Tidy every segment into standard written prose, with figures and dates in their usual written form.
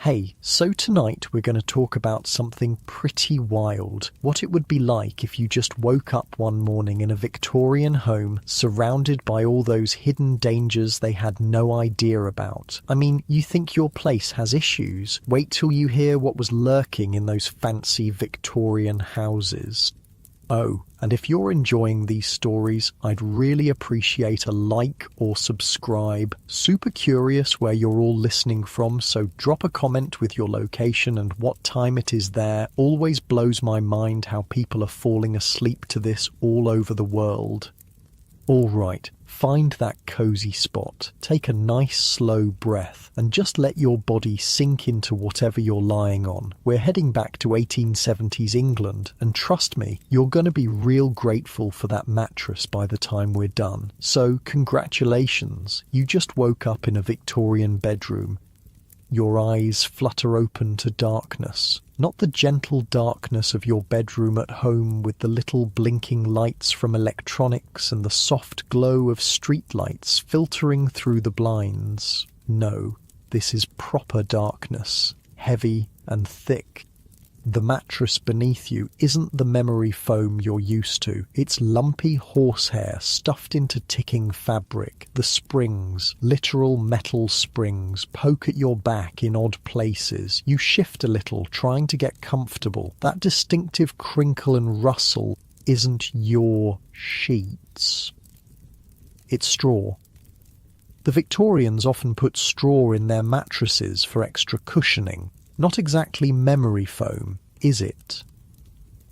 Hey, so tonight we're going to talk about something pretty wild. What it would be like if you just woke up one morning in a Victorian home surrounded by all those hidden dangers they had no idea about. I mean, you think your place has issues? Wait till you hear what was lurking in those fancy Victorian houses. Oh, and if you're enjoying these stories, I'd really appreciate a like or subscribe. Super curious where you're all listening from, so drop a comment with your location and what time it is there. Always blows my mind how people are falling asleep to this all over the world. All right, find that cozy spot, take a nice slow breath, and just let your body sink into whatever you're lying on. We're heading back to 1870s England, and trust me, you're going to be real grateful for that mattress by the time we're done. So, congratulations, you just woke up in a Victorian bedroom. Your eyes flutter open to darkness. Not the gentle darkness of your bedroom at home with the little blinking lights from electronics and the soft glow of streetlights filtering through the blinds. No, this is proper darkness, heavy and thick. The mattress beneath you isn't the memory foam you're used to. It's lumpy horsehair stuffed into ticking fabric. The springs, literal metal springs, poke at your back in odd places. You shift a little, trying to get comfortable. That distinctive crinkle and rustle isn't your sheets. It's straw. The Victorians often put straw in their mattresses for extra cushioning. Not exactly memory foam, is it?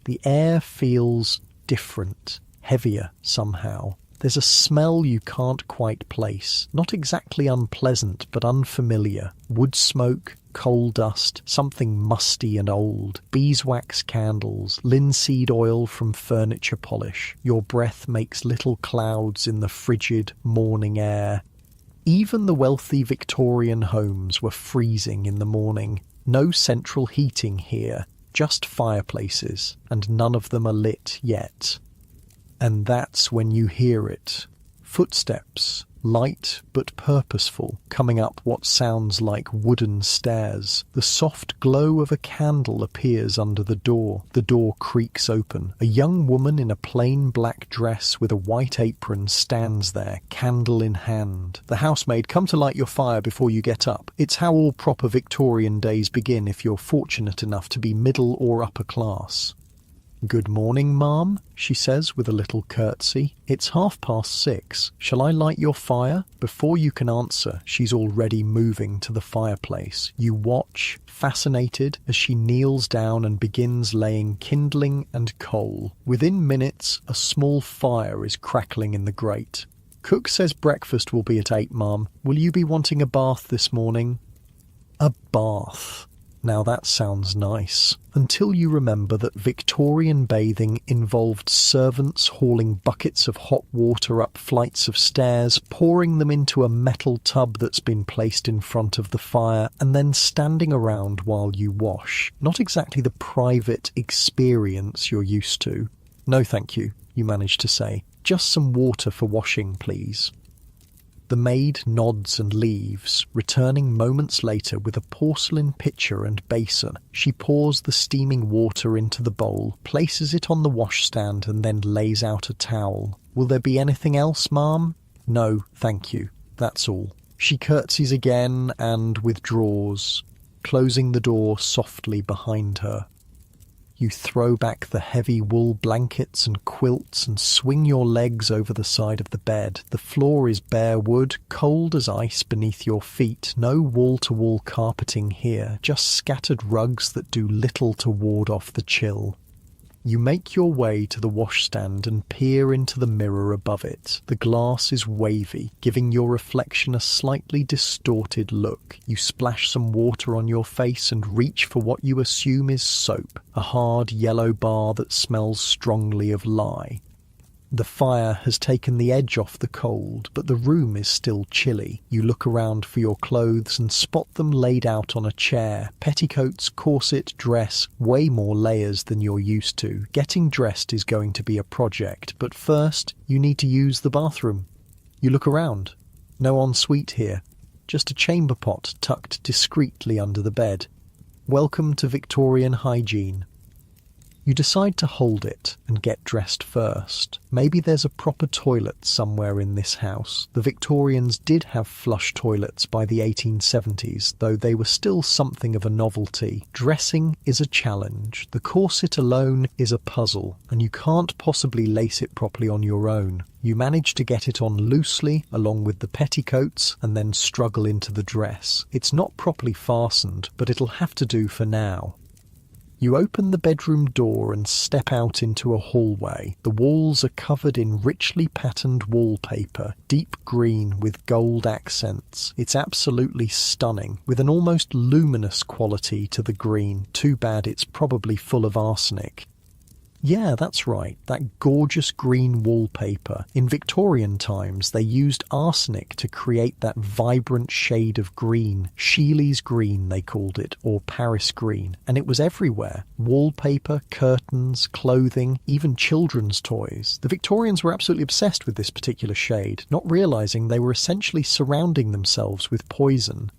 The air feels different, heavier somehow. There's a smell you can't quite place. Not exactly unpleasant, but unfamiliar. Wood smoke, coal dust, something musty and old. Beeswax candles, linseed oil from furniture polish. Your breath makes little clouds in the frigid morning air. Even the wealthy Victorian homes were freezing in the morning. No central heating here, just fireplaces, and none of them are lit yet. And that's when you hear it. Footsteps, light but purposeful, coming up what sounds like wooden stairs. The soft glow of a candle appears under the door. The door creaks open. A young woman in a plain black dress with a white apron stands there, candle in hand. The housemaid, come to light your fire before you get up. It's how all proper Victorian days begin if you're fortunate enough to be middle or upper class. "Good morning, ma'am," she says with a little curtsy. "It's 6:30. Shall I light your fire?" Before you can answer, she's already moving to the fireplace. You watch, fascinated, as she kneels down and begins laying kindling and coal. Within minutes, a small fire is crackling in the grate. "Cook says breakfast will be at 8, ma'am. Will you be wanting a bath this morning?" A bath. Now that sounds nice, until you remember that Victorian bathing involved servants hauling buckets of hot water up flights of stairs, pouring them into a metal tub that's been placed in front of the fire, and then standing around while you wash. Not exactly the private experience you're used to. "No thank you," you manage to say. "Just some water for washing, please." The maid nods and leaves, returning moments later with a porcelain pitcher and basin. She pours the steaming water into the bowl, places it on the washstand, and then lays out a towel. "Will there be anything else, ma'am?" "No, thank you. That's all." She curtsies again and withdraws, closing the door softly behind her. You throw back the heavy wool blankets and quilts and swing your legs over the side of the bed. The floor is bare wood, cold as ice beneath your feet. No wall-to-wall carpeting here, just scattered rugs that do little to ward off the chill. You make your way to the washstand and peer into the mirror above it. The glass is wavy, giving your reflection a slightly distorted look. You splash some water on your face and reach for what you assume is soap, a hard yellow bar that smells strongly of lye. The fire has taken the edge off the cold, but the room is still chilly. You look around for your clothes and spot them laid out on a chair. Petticoats, corset, dress, way more layers than you're used to. Getting dressed is going to be a project, but first, you need to use the bathroom. You look around. No ensuite here. just a chamber pot tucked discreetly under the bed. Welcome to Victorian hygiene. You decide to hold it and get dressed first. Maybe there's a proper toilet somewhere in this house. The Victorians did have flush toilets by the 1870s, though they were still something of a novelty. Dressing is a challenge. The corset alone is a puzzle, and you can't possibly lace it properly on your own. You manage to get it on loosely, along with the petticoats, and then struggle into the dress. It's not properly fastened, but it'll have to do for now. You open the bedroom door and step out into a hallway. The walls are covered in richly patterned wallpaper, deep green with gold accents. It's absolutely stunning, with an almost luminous quality to the green. Too bad it's probably full of arsenic. Yeah, that's right, that gorgeous green wallpaper. In Victorian times, they used arsenic to create that vibrant shade of green. Sheely's green, they called it, or Paris green. And it was everywhere. Wallpaper, curtains, clothing, even children's toys. The Victorians were absolutely obsessed with this particular shade, not realising they were essentially surrounding themselves with poison.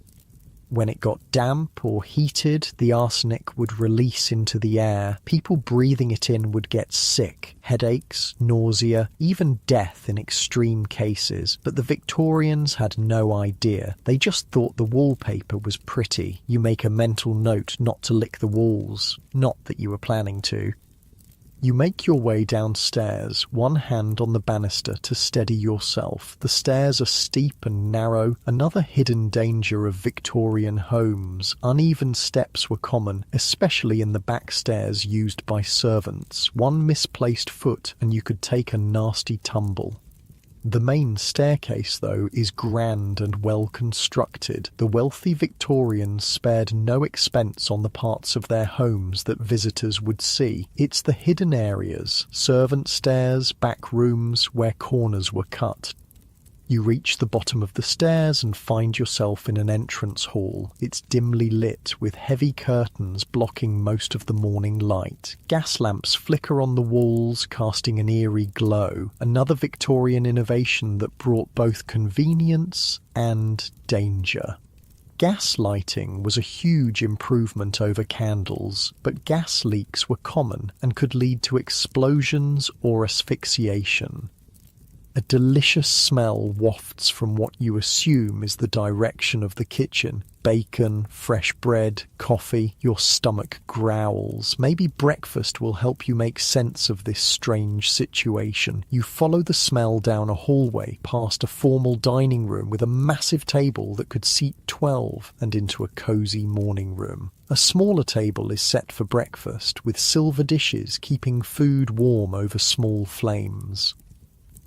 When it got damp or heated, the arsenic would release into the air. People breathing it in would get sick, headaches, nausea, even death in extreme cases. But the Victorians had no idea. They just thought the wallpaper was pretty. You make a mental note not to lick the walls. Not that you were planning to. You make your way downstairs, one hand on the banister to steady yourself. The stairs are steep and narrow, another hidden danger of Victorian homes. Uneven steps were common, especially in the back stairs used by servants. One misplaced foot and you could take a nasty tumble. The main staircase, though, is grand and well constructed. The wealthy Victorians spared no expense on the parts of their homes that visitors would see. It's the hidden areas, servant stairs, back rooms, where corners were cut. You reach the bottom of the stairs and find yourself in an entrance hall. It's dimly lit, with heavy curtains blocking most of the morning light. Gas lamps flicker on the walls, casting an eerie glow. Another Victorian innovation that brought both convenience and danger. Gas lighting was a huge improvement over candles, but gas leaks were common and could lead to explosions or asphyxiation. A delicious smell wafts from what you assume is the direction of the kitchen. Bacon, fresh bread, coffee, your stomach growls. Maybe breakfast will help you make sense of this strange situation. You follow the smell down a hallway, past a formal dining room with a massive table that could seat 12, and into a cosy morning room. A smaller table is set for breakfast, with silver dishes keeping food warm over small flames.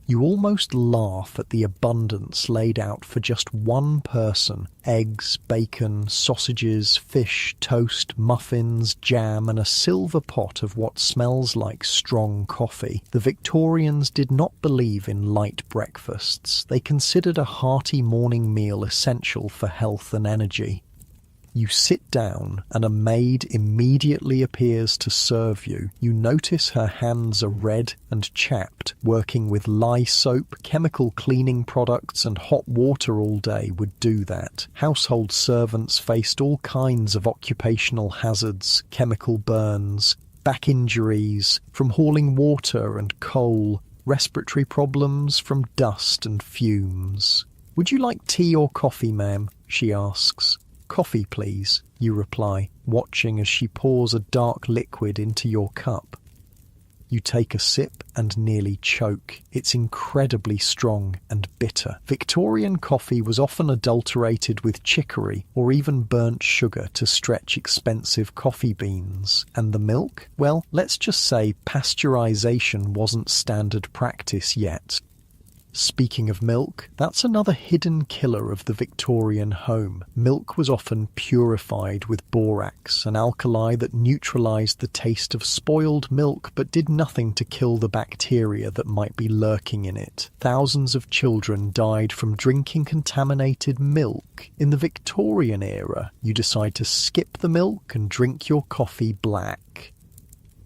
You almost laugh at the abundance laid out for just one person. Eggs, bacon, sausages, fish, toast, muffins, jam, and a silver pot of what smells like strong coffee. The Victorians did not believe in light breakfasts. They considered a hearty morning meal essential for health and energy. You sit down, and a maid immediately appears to serve you. You notice her hands are red and chapped. Working with lye soap, chemical cleaning products, and hot water all day would do that. Household servants faced all kinds of occupational hazards, chemical burns, back injuries from hauling water and coal, respiratory problems from dust and fumes. "Would you like tea or coffee, ma'am?" she asks. "Coffee, please," you reply, watching as she pours a dark liquid into your cup. You take a sip and nearly choke. It's incredibly strong and bitter. Victorian coffee was often adulterated with chicory or even burnt sugar to stretch expensive coffee beans. And the milk? Well, let's just say pasteurization wasn't standard practice yet. Speaking of milk, that's another hidden killer of the Victorian home. Milk was often purified with borax, an alkali that neutralized the taste of spoiled milk but did nothing to kill the bacteria that might be lurking in it. Thousands of children died from drinking contaminated milk. In the Victorian era, you decide to skip the milk and drink your coffee black.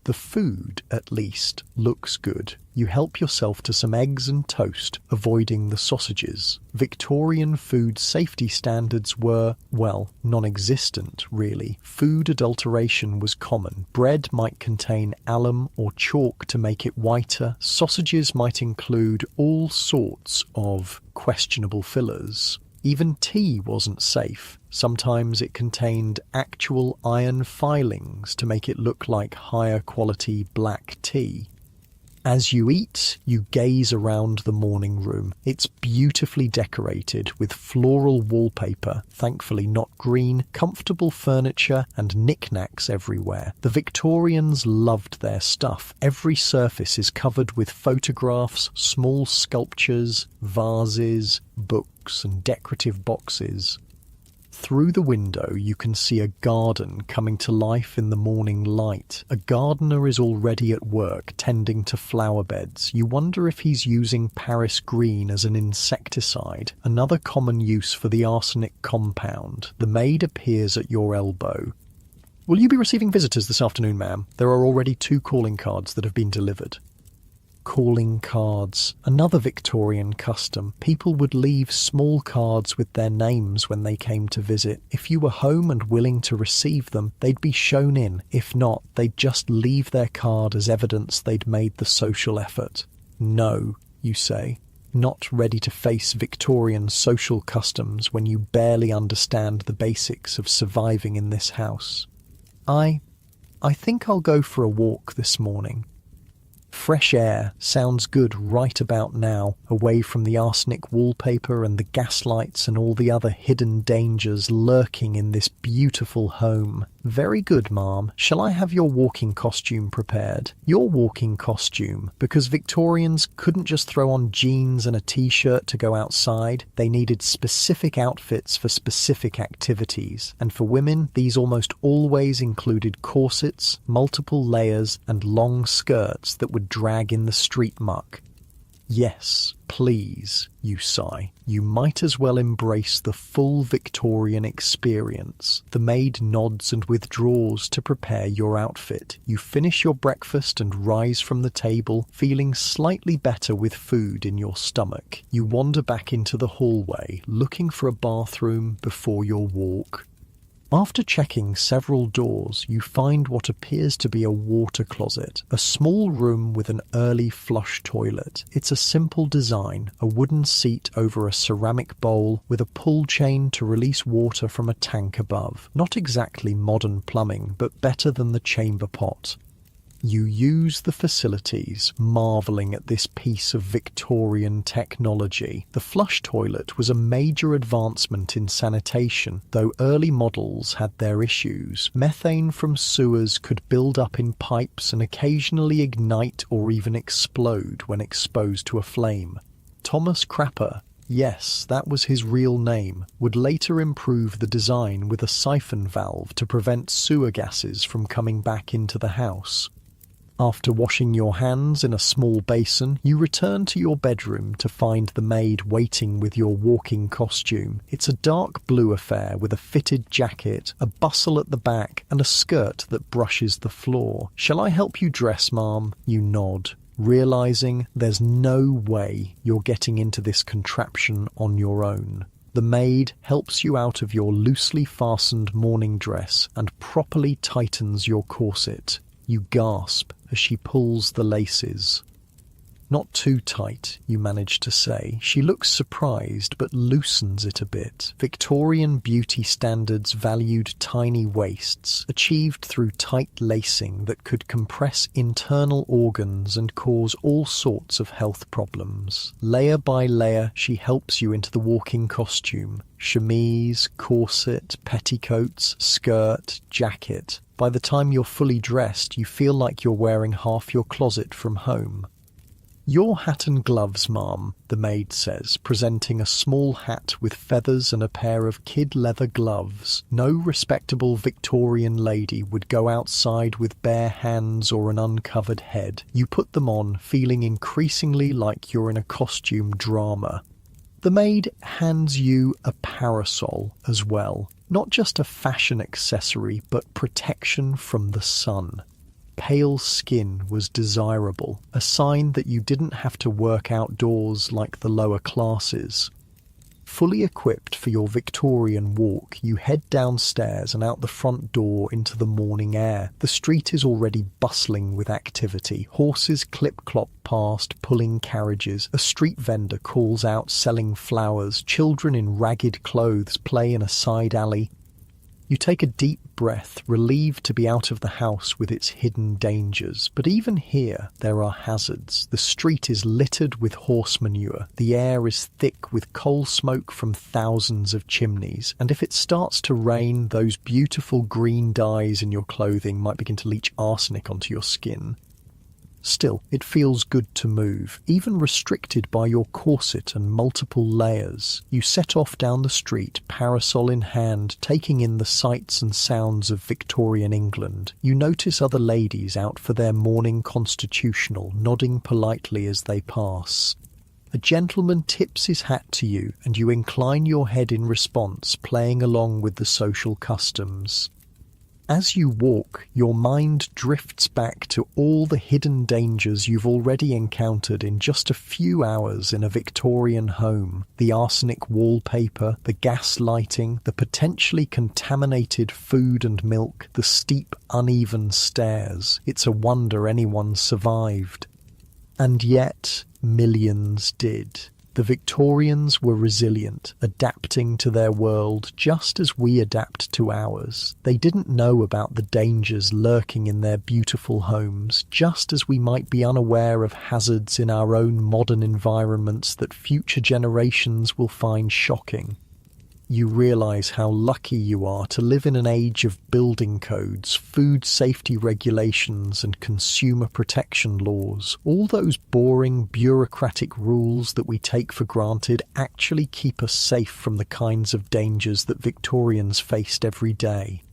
The The food, at least, looks good. You help yourself to some eggs and toast, avoiding the sausages. Victorian food safety standards were, well, non-existent, really. Food adulteration was common. Bread might contain alum or chalk to make it whiter. Sausages might include all sorts of questionable fillers. Even tea wasn't safe. Sometimes it contained actual iron filings to make it look like higher quality black tea. As you eat, you gaze around the morning room. It's beautifully decorated with floral wallpaper, thankfully not green, comfortable furniture and knickknacks everywhere. The Victorians loved their stuff. Every surface is covered with photographs, small sculptures, vases, books and decorative boxes. Through the window you can see a garden coming to life in the morning light. A gardener is already at work tending to flower beds. You wonder if he's using Paris green as an insecticide, another common use for the arsenic compound. The maid appears at your elbow. "Will you be receiving visitors this afternoon, ma'am? There are already 2 calling cards that have been delivered." Calling cards. Another Victorian custom. People would leave small cards with their names when they came to visit. If you were home and willing to receive them, they'd be shown in. If not, they'd just leave their card as evidence they'd made the social effort. "No," you say, not ready to face Victorian social customs when you barely understand the basics of surviving in this house. I think I'll go for a walk this morning." Fresh air sounds good right about now, away from the arsenic wallpaper and the gaslights and all the other hidden dangers lurking in this beautiful home. "Very good, ma'am. Shall I have your walking costume prepared?" Your walking costume, because Victorians couldn't just throw on jeans and a t-shirt to go outside. They needed specific outfits for specific activities. And for women, these almost always included corsets, multiple layers, and long skirts that would drag in the street muck. "Yes, please," you sigh. You might as well embrace the full Victorian experience. The maid nods and withdraws to prepare your outfit. You finish your breakfast and rise from the table, feeling slightly better with food in your stomach. You wander back into the hallway, looking for a bathroom before your walk. After checking several doors, you find what appears to be a water closet, a small room with an early flush toilet. It's a simple design, a wooden seat over a ceramic bowl with a pull chain to release water from a tank above. Not exactly modern plumbing, but better than the chamber pot. You use the facilities, marvelling at this piece of Victorian technology. The flush toilet was a major advancement in sanitation, though early models had their issues. Methane from sewers could build up in pipes and occasionally ignite or even explode when exposed to a flame. Thomas Crapper, yes, that was his real name, would later improve the design with a siphon valve to prevent sewer gases from coming back into the house. After washing your hands in a small basin, you return to your bedroom to find the maid waiting with your walking costume. It's a dark blue affair with a fitted jacket, a bustle at the back, and a skirt that brushes the floor. "Shall I help you dress, ma'am?" You nod, realizing there's no way you're getting into this contraption on your own. The maid helps you out of your loosely fastened morning dress and properly tightens your corset. You gasp as she pulls the laces. "Not too tight," you manage to say. She looks surprised, but loosens it a bit. Victorian beauty standards valued tiny waists, achieved through tight lacing that could compress internal organs and cause all sorts of health problems. Layer by layer, she helps you into the walking costume. Chemise, corset, petticoats, skirt, jacket. By the time you're fully dressed, you feel like you're wearing half your closet from home. "Your hat and gloves, ma'am," the maid says, presenting a small hat with feathers and a pair of kid leather gloves. No respectable Victorian lady would go outside with bare hands or an uncovered head. You put them on, feeling increasingly like you're in a costume drama. The maid hands you a parasol as well. Not just a fashion accessory, but protection from the sun. pale skin was desirable, a sign that you didn't have to work outdoors like the lower classes. Fully equipped for your Victorian walk, you head downstairs and out the front door into the morning air. The street is already bustling with activity. Horses clip-clop past, pulling carriages. A street vendor calls out selling flowers. Children in ragged clothes play in a side alley. You take a deep breath, relieved to be out of the house with its hidden dangers. But even here, there are hazards. The street is littered with horse manure. The air is thick with coal smoke from thousands of chimneys. And if it starts to rain, those beautiful green dyes in your clothing might begin to leach arsenic onto your skin. Still, it feels good to move, even restricted by your corset and multiple layers. You set off down the street, parasol in hand, taking in the sights and sounds of Victorian England. You notice other ladies out for their morning constitutional, nodding politely as they pass. A gentleman tips his hat to you, and you incline your head in response, playing along with the social customs. As you walk, your mind drifts back to all the hidden dangers you've already encountered in just a few hours in a Victorian home. The arsenic wallpaper, the gas lighting, the potentially contaminated food and milk, the steep, uneven stairs. It's a wonder anyone survived. And yet, millions did. The Victorians were resilient, adapting to their world just as we adapt to ours. They didn't know about the dangers lurking in their beautiful homes, just as we might be unaware of hazards in our own modern environments that future generations will find shocking. You realise how lucky you are to live in an age of building codes, food safety regulations and consumer protection laws. All those boring bureaucratic rules that we take for granted actually keep us safe from the kinds of dangers that Victorians faced every day.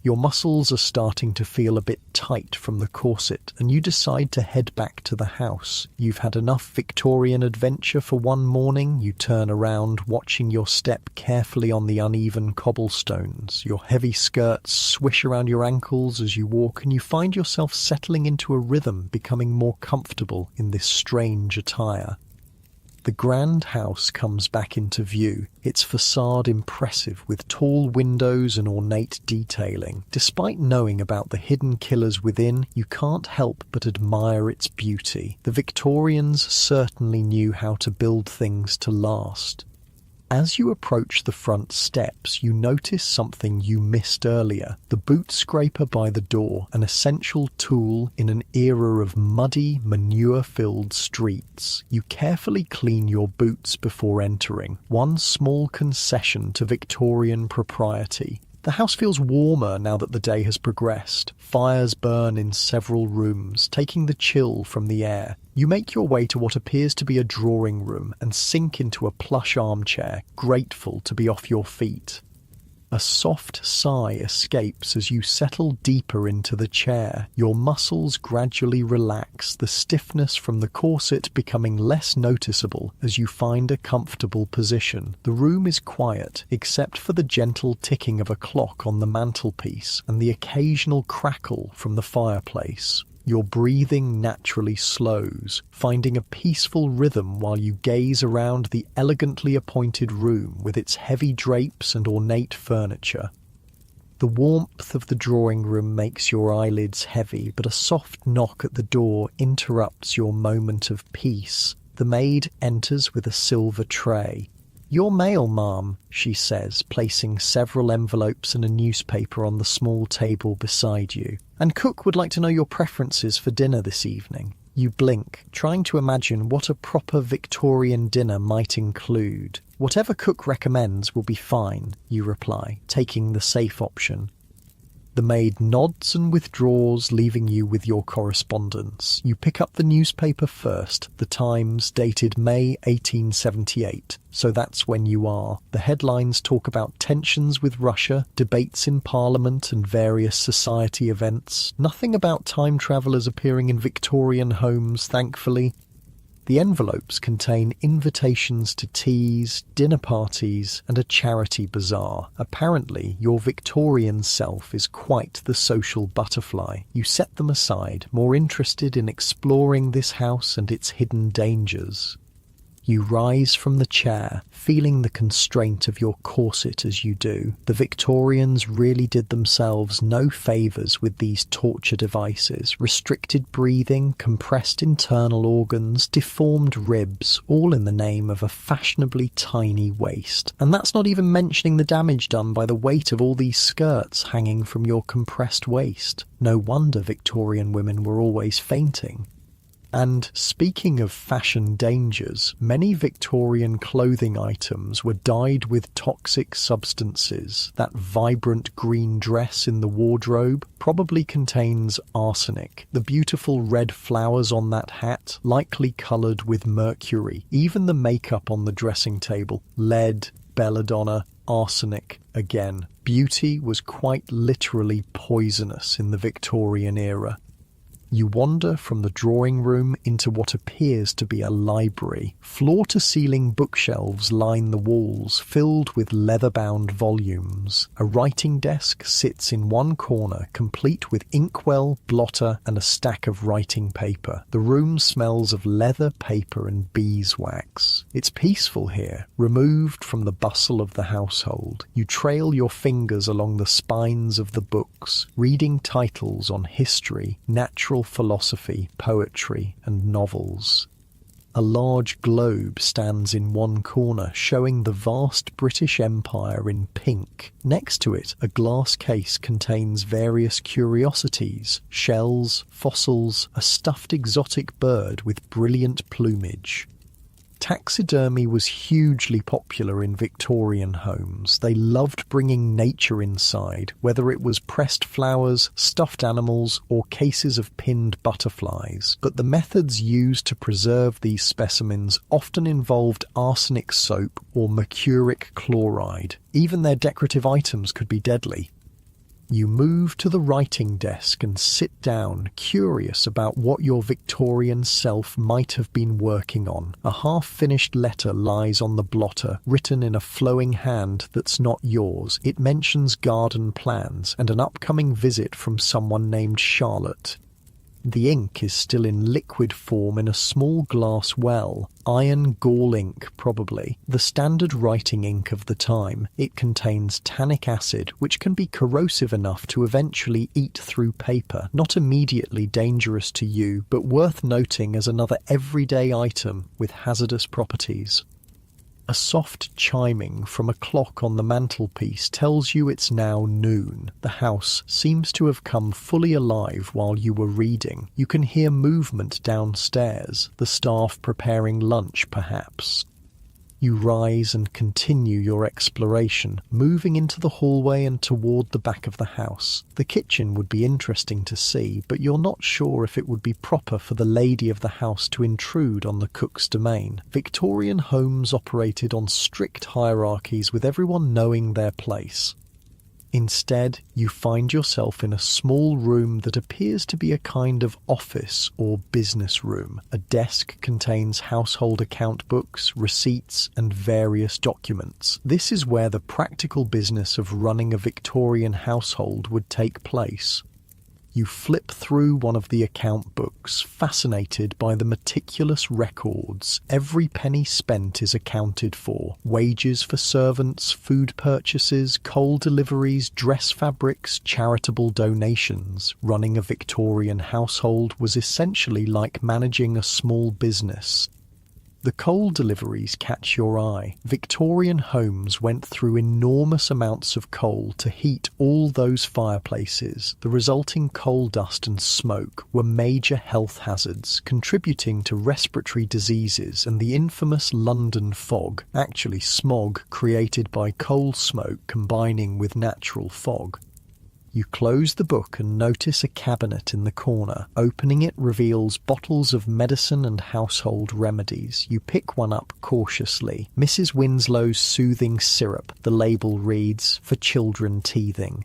Your muscles are starting to feel a bit tight from the corset, and you decide to head back to the house. You've had enough Victorian adventure for one morning. You turn around, watching your step carefully on the uneven cobblestones. Your heavy skirts swish around your ankles as you walk, and you find yourself settling into a rhythm, becoming more comfortable in this strange attire. The grand house comes back into view, its facade impressive with tall windows and ornate detailing. Despite knowing about the hidden killers within, you can't help but admire its beauty. The Victorians certainly knew how to build things to last. As you approach the front steps, you notice something you missed earlier. The boot scraper by the door, an essential tool in an era of muddy, manure-filled streets. You carefully clean your boots before entering, one small concession to Victorian propriety. The house feels warmer now that the day has progressed. Fires burn in several rooms, taking the chill from the air. You make your way to what appears to be a drawing room and sink into a plush armchair, grateful to be off your feet. A soft sigh escapes as you settle deeper into the chair. Your muscles gradually relax, the stiffness from the corset becoming less noticeable as you find a comfortable position. The room is quiet, except for the gentle ticking of a clock on the mantelpiece and the occasional crackle from the fireplace. Your breathing naturally slows, finding a peaceful rhythm while you gaze around the elegantly appointed room with its heavy drapes and ornate furniture. The warmth of the drawing room makes your eyelids heavy, but a soft knock at the door interrupts your moment of peace. The maid enters with a silver tray. "Your mail, ma'am," she says, placing several envelopes and a newspaper on the small table beside you. "And cook would like to know your preferences for dinner this evening." You blink, trying to imagine what a proper Victorian dinner might include. "Whatever cook recommends will be fine," you reply, taking the safe option. The maid nods and withdraws, leaving you with your correspondence. You pick up the newspaper first, the Times, dated May 1878. So that's when you are. The headlines talk about tensions with Russia, debates in Parliament and various society events. Nothing about time travellers appearing in Victorian homes, thankfully. The envelopes contain invitations to teas, dinner parties, and a charity bazaar. Apparently, your Victorian self is quite the social butterfly. You set them aside, more interested in exploring this house and its hidden dangers. You rise from the chair, feeling the constraint of your corset as you do. The Victorians really did themselves no favours with these torture devices. Restricted breathing, compressed internal organs, deformed ribs, all in the name of a fashionably tiny waist. And that's not even mentioning the damage done by the weight of all these skirts hanging from your compressed waist. No wonder Victorian women were always fainting. And speaking of fashion dangers, many Victorian clothing items were dyed with toxic substances. That vibrant green dress in the wardrobe probably contains arsenic. The beautiful red flowers on that hat, likely coloured with mercury. Even the makeup on the dressing table, lead, belladonna, arsenic again. Beauty was quite literally poisonous in the Victorian era. You wander from the drawing room into what appears to be a library. Floor-to-ceiling bookshelves line the walls, filled with leather-bound volumes. A writing desk sits in one corner, complete with inkwell, blotter, and a stack of writing paper. The room smells of leather, paper, and beeswax. It's peaceful here, removed from the bustle of the household. You trail your fingers along the spines of the books, reading titles on history, natural philosophy, poetry, and novels. A large globe stands in one corner, showing the vast British Empire in pink. Next to it, a glass case contains various curiosities, shells, fossils, a stuffed exotic bird with brilliant plumage. Taxidermy was hugely popular in Victorian homes. They loved bringing nature inside, whether it was pressed flowers, stuffed animals, or cases of pinned butterflies. But the methods used to preserve these specimens often involved arsenic soap or mercuric chloride. Even their decorative items could be deadly. You move to the writing desk and sit down, curious about what your Victorian self might have been working on. A half-finished letter lies on the blotter, written in a flowing hand that's not yours. It mentions garden plans and an upcoming visit from someone named Charlotte. The ink is still in liquid form in a small glass well. Iron gall ink, probably. The standard writing ink of the time. It contains tannic acid, which can be corrosive enough to eventually eat through paper. Not immediately dangerous to you, but worth noting as another everyday item with hazardous properties. A soft chiming from a clock on the mantelpiece tells you it's now noon. The house seems to have come fully alive while you were reading. You can hear movement downstairs, the staff preparing lunch perhaps. You rise and continue your exploration, moving into the hallway and toward the back of the house. The kitchen would be interesting to see, but you're not sure if it would be proper for the lady of the house to intrude on the cook's domain. Victorian homes operated on strict hierarchies, with everyone knowing their place. Instead, you find yourself in a small room that appears to be a kind of office or business room. A desk contains household account books, receipts, and various documents. This is where the practical business of running a Victorian household would take place. You flip through one of the account books, fascinated by the meticulous records. Every penny spent is accounted for. Wages for servants, food purchases, coal deliveries, dress fabrics, charitable donations. Running a Victorian household was essentially like managing a small business. The coal deliveries catch your eye. Victorian homes went through enormous amounts of coal to heat all those fireplaces. The resulting coal dust and smoke were major health hazards, contributing to respiratory diseases and the infamous London fog, actually smog created by coal smoke combining with natural fog. You close the book and notice a cabinet in the corner. Opening it reveals bottles of medicine and household remedies. You pick one up cautiously. Mrs. Winslow's soothing syrup. The label reads, "For children teething."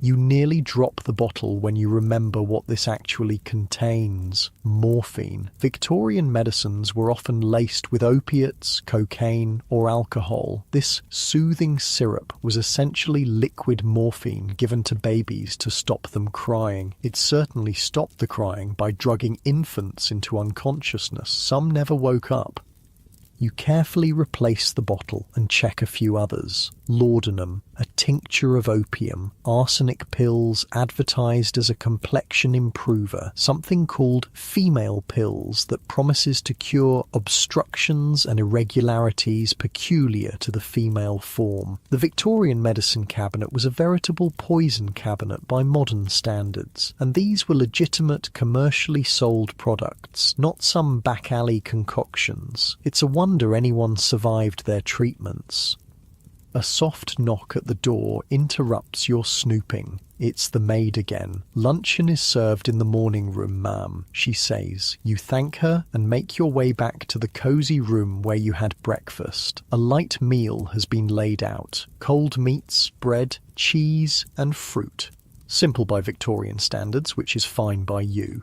You nearly drop the bottle when you remember what this actually contains: morphine. Victorian medicines were often laced with opiates, cocaine, or alcohol. This soothing syrup was essentially liquid morphine given to babies to stop them crying. It certainly stopped the crying by drugging infants into unconsciousness. Some never woke up. You carefully replace the bottle and check a few others. Laudanum, a tincture of opium, arsenic pills advertised as a complexion improver, something called female pills that promises to cure obstructions and irregularities peculiar to the female form. The Victorian medicine cabinet was a veritable poison cabinet by modern standards, and these were legitimate, commercially sold products, not some back-alley concoctions. It's a wonder anyone survived their treatments. A soft knock at the door interrupts your snooping. It's the maid again. "Luncheon is served in the morning room, ma'am," she says. You thank her and make your way back to the cosy room where you had breakfast. A light meal has been laid out. Cold meats, bread, cheese, and fruit. Simple by Victorian standards, which is fine by you.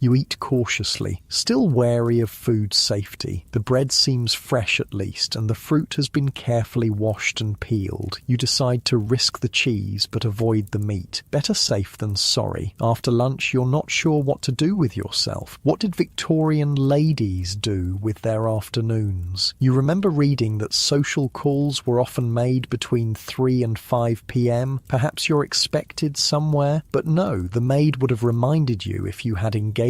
You eat cautiously, still wary of food safety. The bread seems fresh at least, and the fruit has been carefully washed and peeled. You decide to risk the cheese but avoid the meat. Better safe than sorry. After lunch, you're not sure what to do with yourself. What did Victorian ladies do with their afternoons? You remember reading that social calls were often made between 3 and 5 p.m. Perhaps you're expected somewhere, but no, the maid would have reminded you if you had engagements.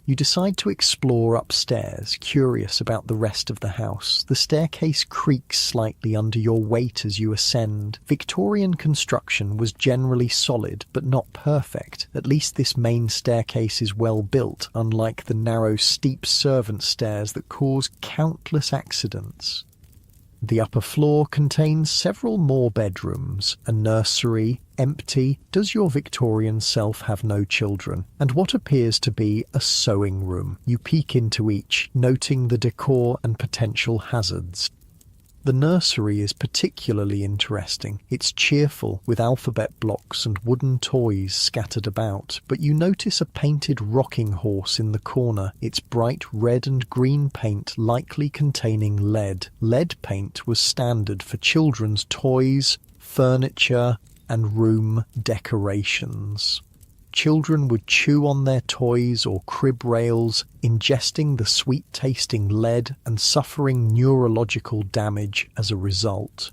You decide to explore upstairs, curious about the rest of the house. The staircase creaks slightly under your weight as you ascend. Victorian construction was generally solid, but not perfect. At least this main staircase is well built, unlike the narrow, steep servant stairs that cause countless accidents. The upper floor contains several more bedrooms, a nursery, empty. Does your Victorian self have no children? And what appears to be a sewing room. You peek into each, noting the decor and potential hazards. The nursery is particularly interesting. It's cheerful, with alphabet blocks and wooden toys scattered about, but you notice a painted rocking horse in the corner, its bright red and green paint likely containing lead. Lead paint was standard for children's toys, furniture, and room decorations. Children would chew on their toys or crib rails, ingesting the sweet-tasting lead and suffering neurological damage as a result.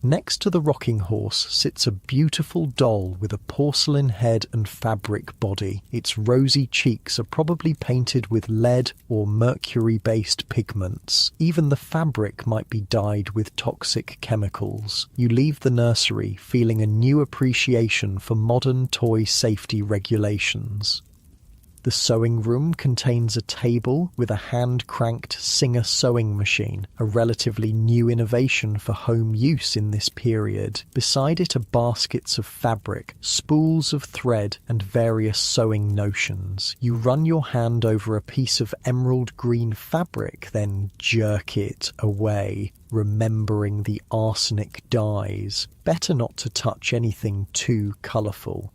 Next to the rocking horse sits a beautiful doll with a porcelain head and fabric body. Its rosy cheeks are probably painted with lead or mercury-based pigments. Even the fabric might be dyed with toxic chemicals. You leave the nursery feeling a new appreciation for modern toy safety regulations. The sewing room contains a table with a hand-cranked Singer sewing machine, a relatively new innovation for home use in this period. Beside it are baskets of fabric, spools of thread, and various sewing notions. You run your hand over a piece of emerald green fabric, then jerk it away, remembering the arsenic dyes. Better not to touch anything too colourful.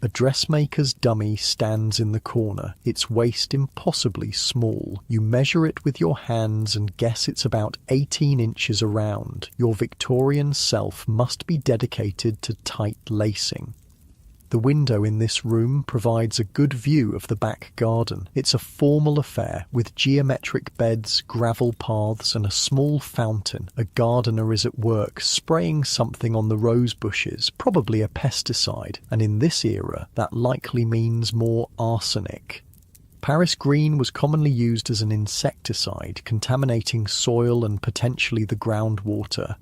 A dressmaker's dummy stands in the corner, its waist impossibly small. You measure it with your hands and guess it's about 18 inches around. Your Victorian self must be dedicated to tight lacing. The window in this room provides a good view of the back garden. It's a formal affair, with geometric beds, gravel paths, and a small fountain. A gardener is at work, spraying something on the rose bushes, probably a pesticide, and in this era, that likely means more arsenic. Paris green was commonly used as an insecticide, contaminating soil and potentially the groundwater.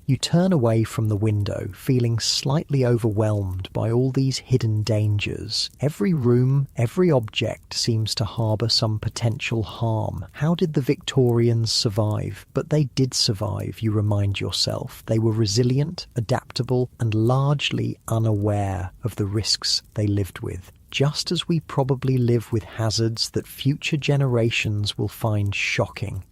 You turn away from the window, feeling slightly overwhelmed by all these hidden dangers. Every room, every object seems to harbour some potential harm. How did the Victorians survive? But they did survive, you remind yourself. They were resilient, adaptable, and largely unaware of the risks they lived with. Just as we probably live with hazards that future generations will find shocking.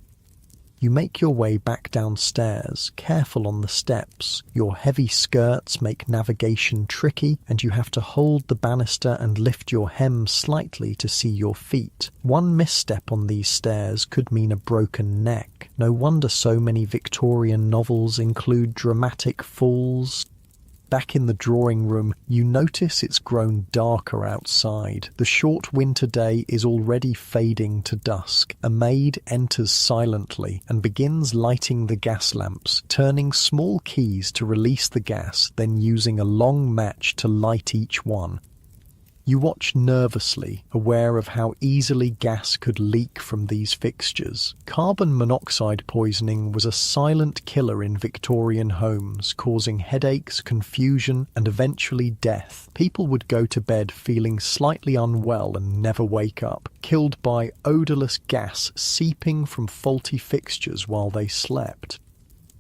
You make your way back downstairs, careful on the steps. Your heavy skirts make navigation tricky, and you have to hold the banister and lift your hem slightly to see your feet. One misstep on these stairs could mean a broken neck. No wonder so many Victorian novels include dramatic falls. Back in the drawing room, you notice it's grown darker outside. The short winter day is already fading to dusk. A maid enters silently and begins lighting the gas lamps, turning small keys to release the gas, then using a long match to light each one. You watch nervously, aware of how easily gas could leak from these fixtures. Carbon monoxide poisoning was a silent killer in Victorian homes, causing headaches, confusion, and eventually death. People would go to bed feeling slightly unwell and never wake up, killed by odourless gas seeping from faulty fixtures while they slept.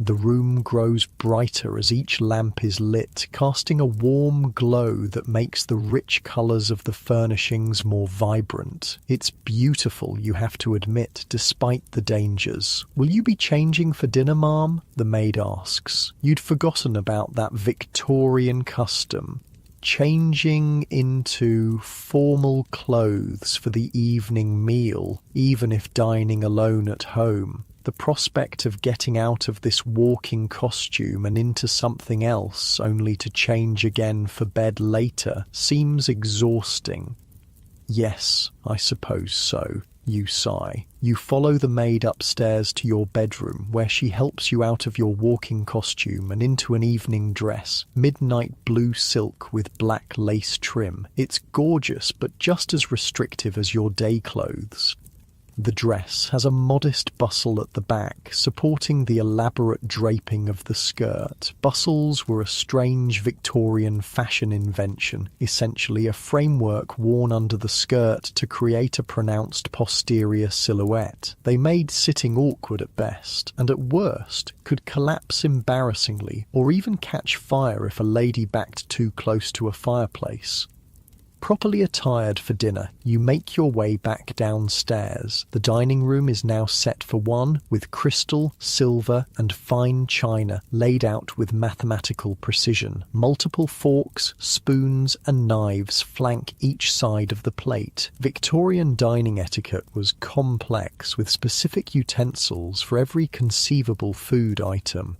The room grows brighter as each lamp is lit, casting a warm glow that makes the rich colours of the furnishings more vibrant. It's beautiful, you have to admit, despite the dangers. "Will you be changing for dinner, ma'am?" the maid asks. You'd forgotten about that Victorian custom. Changing into formal clothes for the evening meal, even if dining alone at home. The prospect of getting out of this walking costume and into something else, only to change again for bed later, seems exhausting. "Yes, I suppose so," you sigh. You follow the maid upstairs to your bedroom, where she helps you out of your walking costume and into an evening dress, midnight blue silk with black lace trim. It's gorgeous, but just as restrictive as your day clothes. The dress has a modest bustle at the back, supporting the elaborate draping of the skirt. Bustles were a strange Victorian fashion invention, essentially a framework worn under the skirt to create a pronounced posterior silhouette. They made sitting awkward at best, and at worst could collapse embarrassingly, or even catch fire if a lady backed too close to a fireplace. Properly attired for dinner, you make your way back downstairs. The dining room is now set for one, with crystal, silver, and fine china laid out with mathematical precision. Multiple forks, spoons, and knives flank each side of the plate. Victorian dining etiquette was complex, with specific utensils for every conceivable food item.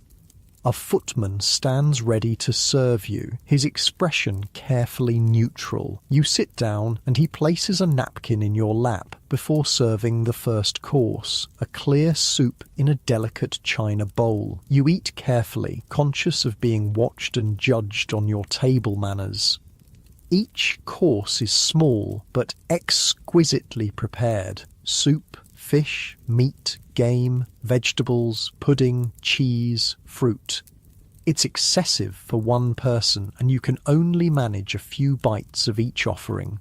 A footman stands ready to serve you, his expression carefully neutral. You sit down and he places a napkin in your lap before serving the first course, a clear soup in a delicate china bowl. You eat carefully, conscious of being watched and judged on your table manners. Each course is small but exquisitely prepared. Soup, fish, meat, game, vegetables, pudding, cheese, fruit. It's excessive for one person, and you can only manage a few bites of each offering.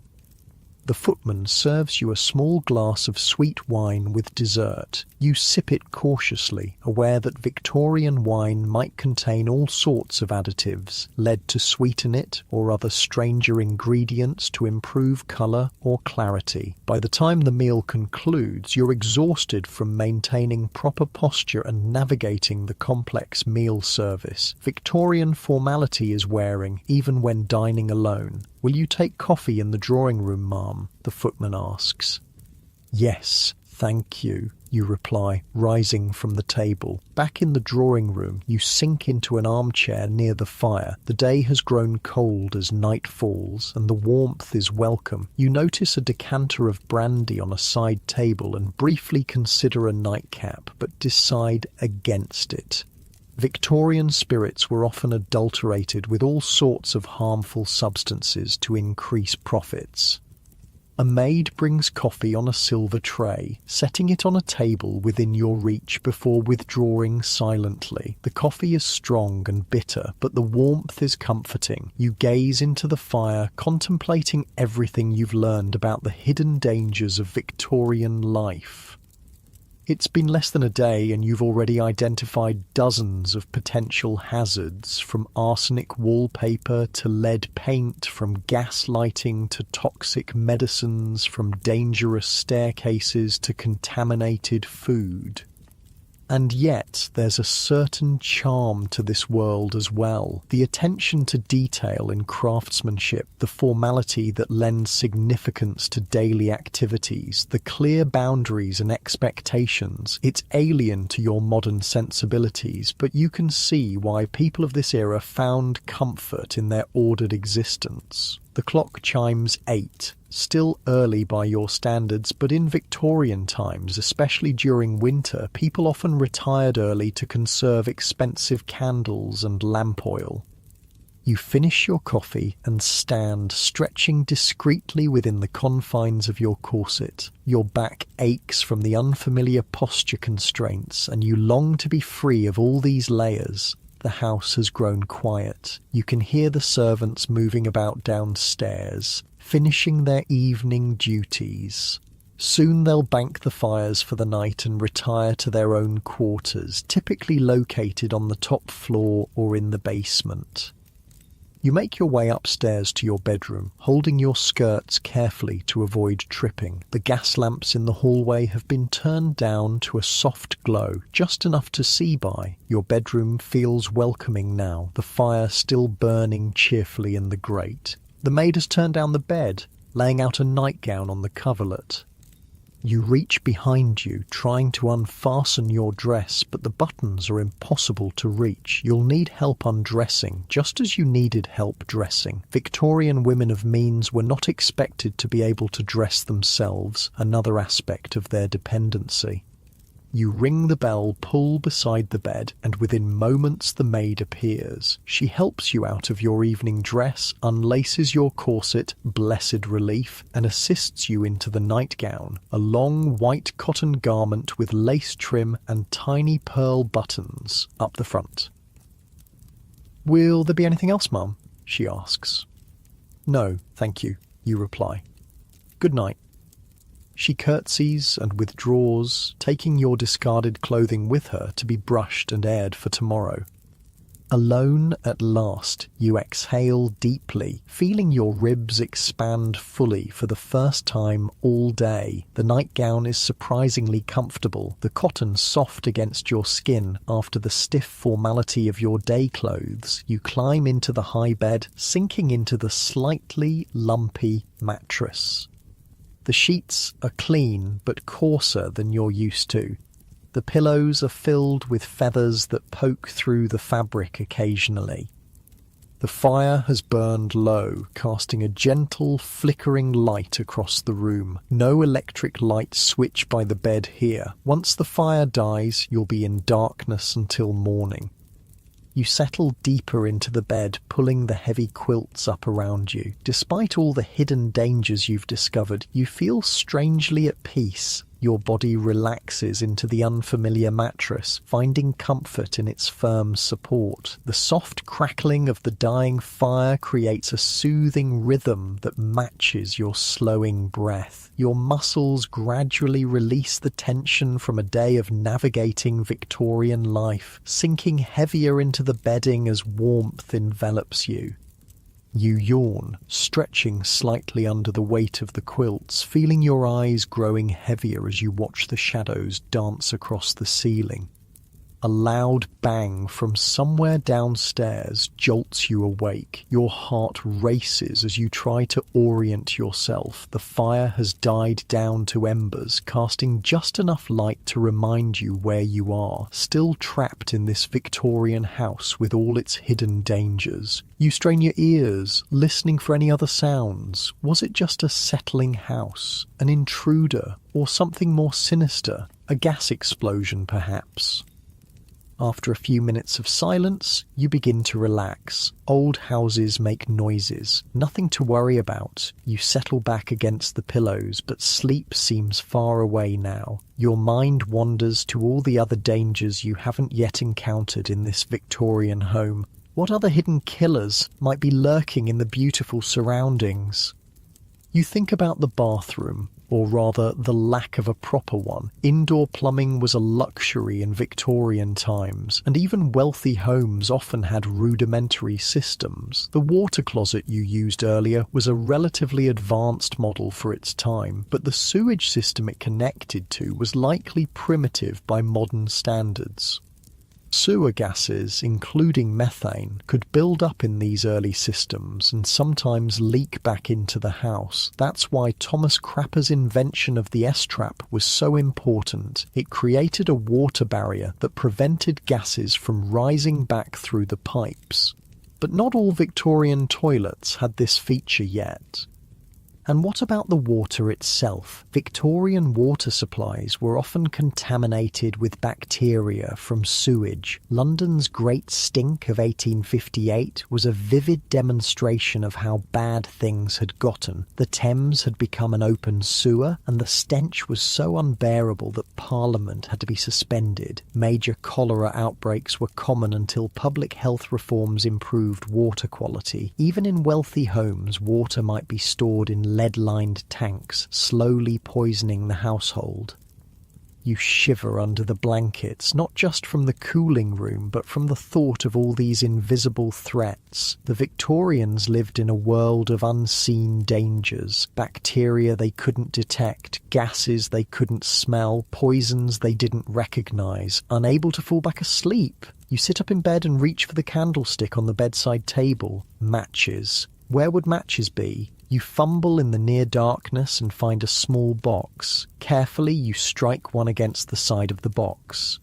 The footman serves you a small glass of sweet wine with dessert. You sip it cautiously, aware that Victorian wine might contain all sorts of additives, lead to sweeten it, or other stranger ingredients to improve colour or clarity. By the time the meal concludes, you're exhausted from maintaining proper posture and navigating the complex meal service. Victorian formality is wearing, even when dining alone. "Will you take coffee in the drawing room, ma'am?" the footman asks. "Yes, thank you," you reply, rising from the table. Back in the drawing room, you sink into an armchair near the fire. The day has grown cold as night falls, and the warmth is welcome. You notice a decanter of brandy on a side table and briefly consider a nightcap, but decide against it. Victorian spirits were often adulterated with all sorts of harmful substances to increase profits. A maid brings coffee on a silver tray, setting it on a table within your reach before withdrawing silently. The coffee is strong and bitter, but the warmth is comforting. You gaze into the fire, contemplating everything you've learned about the hidden dangers of Victorian life. It's been less than a day and you've already identified dozens of potential hazards, from arsenic wallpaper to lead paint, from gas lighting to toxic medicines, from dangerous staircases to contaminated food. And yet, there's a certain charm to this world as well. The attention to detail in craftsmanship, the formality that lends significance to daily activities, the clear boundaries and expectations. It's alien to your modern sensibilities, but you can see why people of this era found comfort in their ordered existence. The clock chimes 8. Still early by your standards, but in Victorian times, especially during winter, people often retired early to conserve expensive candles and lamp oil. You finish your coffee and stand, stretching discreetly within the confines of your corset. Your back aches from the unfamiliar posture constraints, and you long to be free of all these layers. The house has grown quiet. You can hear the servants moving about downstairs, finishing their evening duties. Soon they'll bank the fires for the night and retire to their own quarters, typically located on the top floor or in the basement. You make your way upstairs to your bedroom, holding your skirts carefully to avoid tripping. The gas lamps in the hallway have been turned down to a soft glow, just enough to see by. Your bedroom feels welcoming now, the fire still burning cheerfully in the grate. The maid has turned down the bed, laying out a nightgown on the coverlet. You reach behind you, trying to unfasten your dress, but the buttons are impossible to reach. You'll need help undressing, just as you needed help dressing. Victorian women of means were not expected to be able to dress themselves, another aspect of their dependency. You ring the bell, pull beside the bed, and within moments the maid appears. She helps you out of your evening dress, unlaces your corset, blessed relief, and assists you into the nightgown, a long white cotton garment with lace trim and tiny pearl buttons up the front. "Will there be anything else, Mum?" she asks. "No, thank you," you reply. "Good night." She curtsies and withdraws, taking your discarded clothing with her to be brushed and aired for tomorrow. Alone at last, you exhale deeply, feeling your ribs expand fully for the first time all day. The nightgown is surprisingly comfortable, the cotton soft against your skin. After the stiff formality of your day clothes, you climb into the high bed, sinking into the slightly lumpy mattress. The sheets are clean but coarser than you're used to. The pillows are filled with feathers that poke through the fabric occasionally. The fire has burned low, casting a gentle, flickering light across the room. No electric light switch by the bed here. Once the fire dies, you'll be in darkness until morning. You settle deeper into the bed, pulling the heavy quilts up around you. Despite all the hidden dangers you've discovered, you feel strangely at peace. Your body relaxes into the unfamiliar mattress, finding comfort in its firm support. The soft crackling of the dying fire creates a soothing rhythm that matches your slowing breath. Your muscles gradually release the tension from a day of navigating Victorian life, sinking heavier into the bedding as warmth envelops you. You yawn, stretching slightly under the weight of the quilts, feeling your eyes growing heavier as you watch the shadows dance across the ceiling. A loud bang from somewhere downstairs jolts you awake. Your heart races as you try to orient yourself. The fire has died down to embers, casting just enough light to remind you where you are, still trapped in this Victorian house with all its hidden dangers. You strain your ears, listening for any other sounds. Was it just a settling house, an intruder, or something more sinister? A gas explosion, perhaps? After a few minutes of silence, you begin to relax. Old houses make noises. Nothing to worry about. You settle back against the pillows, but sleep seems far away now. Your mind wanders to all the other dangers you haven't yet encountered in this Victorian home. What other hidden killers might be lurking in the beautiful surroundings? You think about the bathroom. or rather the lack of a proper one. Indoor plumbing was a luxury in Victorian times, and even wealthy homes often had rudimentary systems. The water closet you used earlier was a relatively advanced model for its time, but the sewage system it connected to was likely primitive by modern standards. Sewer gases, including methane, could build up in these early systems and sometimes leak back into the house. That's why Thomas Crapper's invention of the S-trap was so important. It created a water barrier that prevented gases from rising back through the pipes. But not all Victorian toilets had this feature yet. And what about the water itself? Victorian water supplies were often contaminated with bacteria from sewage. London's Great Stink of 1858 was a vivid demonstration of how bad things had gotten. The Thames had become an open sewer, and the stench was so unbearable that Parliament had to be suspended. Major cholera outbreaks were common until public health reforms improved water quality. Even in wealthy homes, water might be stored in lead-lined tanks, slowly poisoning the household. You shiver under the blankets, not just from the cooling room, but from the thought of all these invisible threats. The Victorians lived in a world of unseen dangers. Bacteria they couldn't detect, gases they couldn't smell, poisons they didn't recognise. Unable to fall back asleep, you sit up in bed and reach for the candlestick on the bedside table. Matches. Where would matches be? You fumble in the near darkness and find a small box. Carefully, you strike one against the side of the box.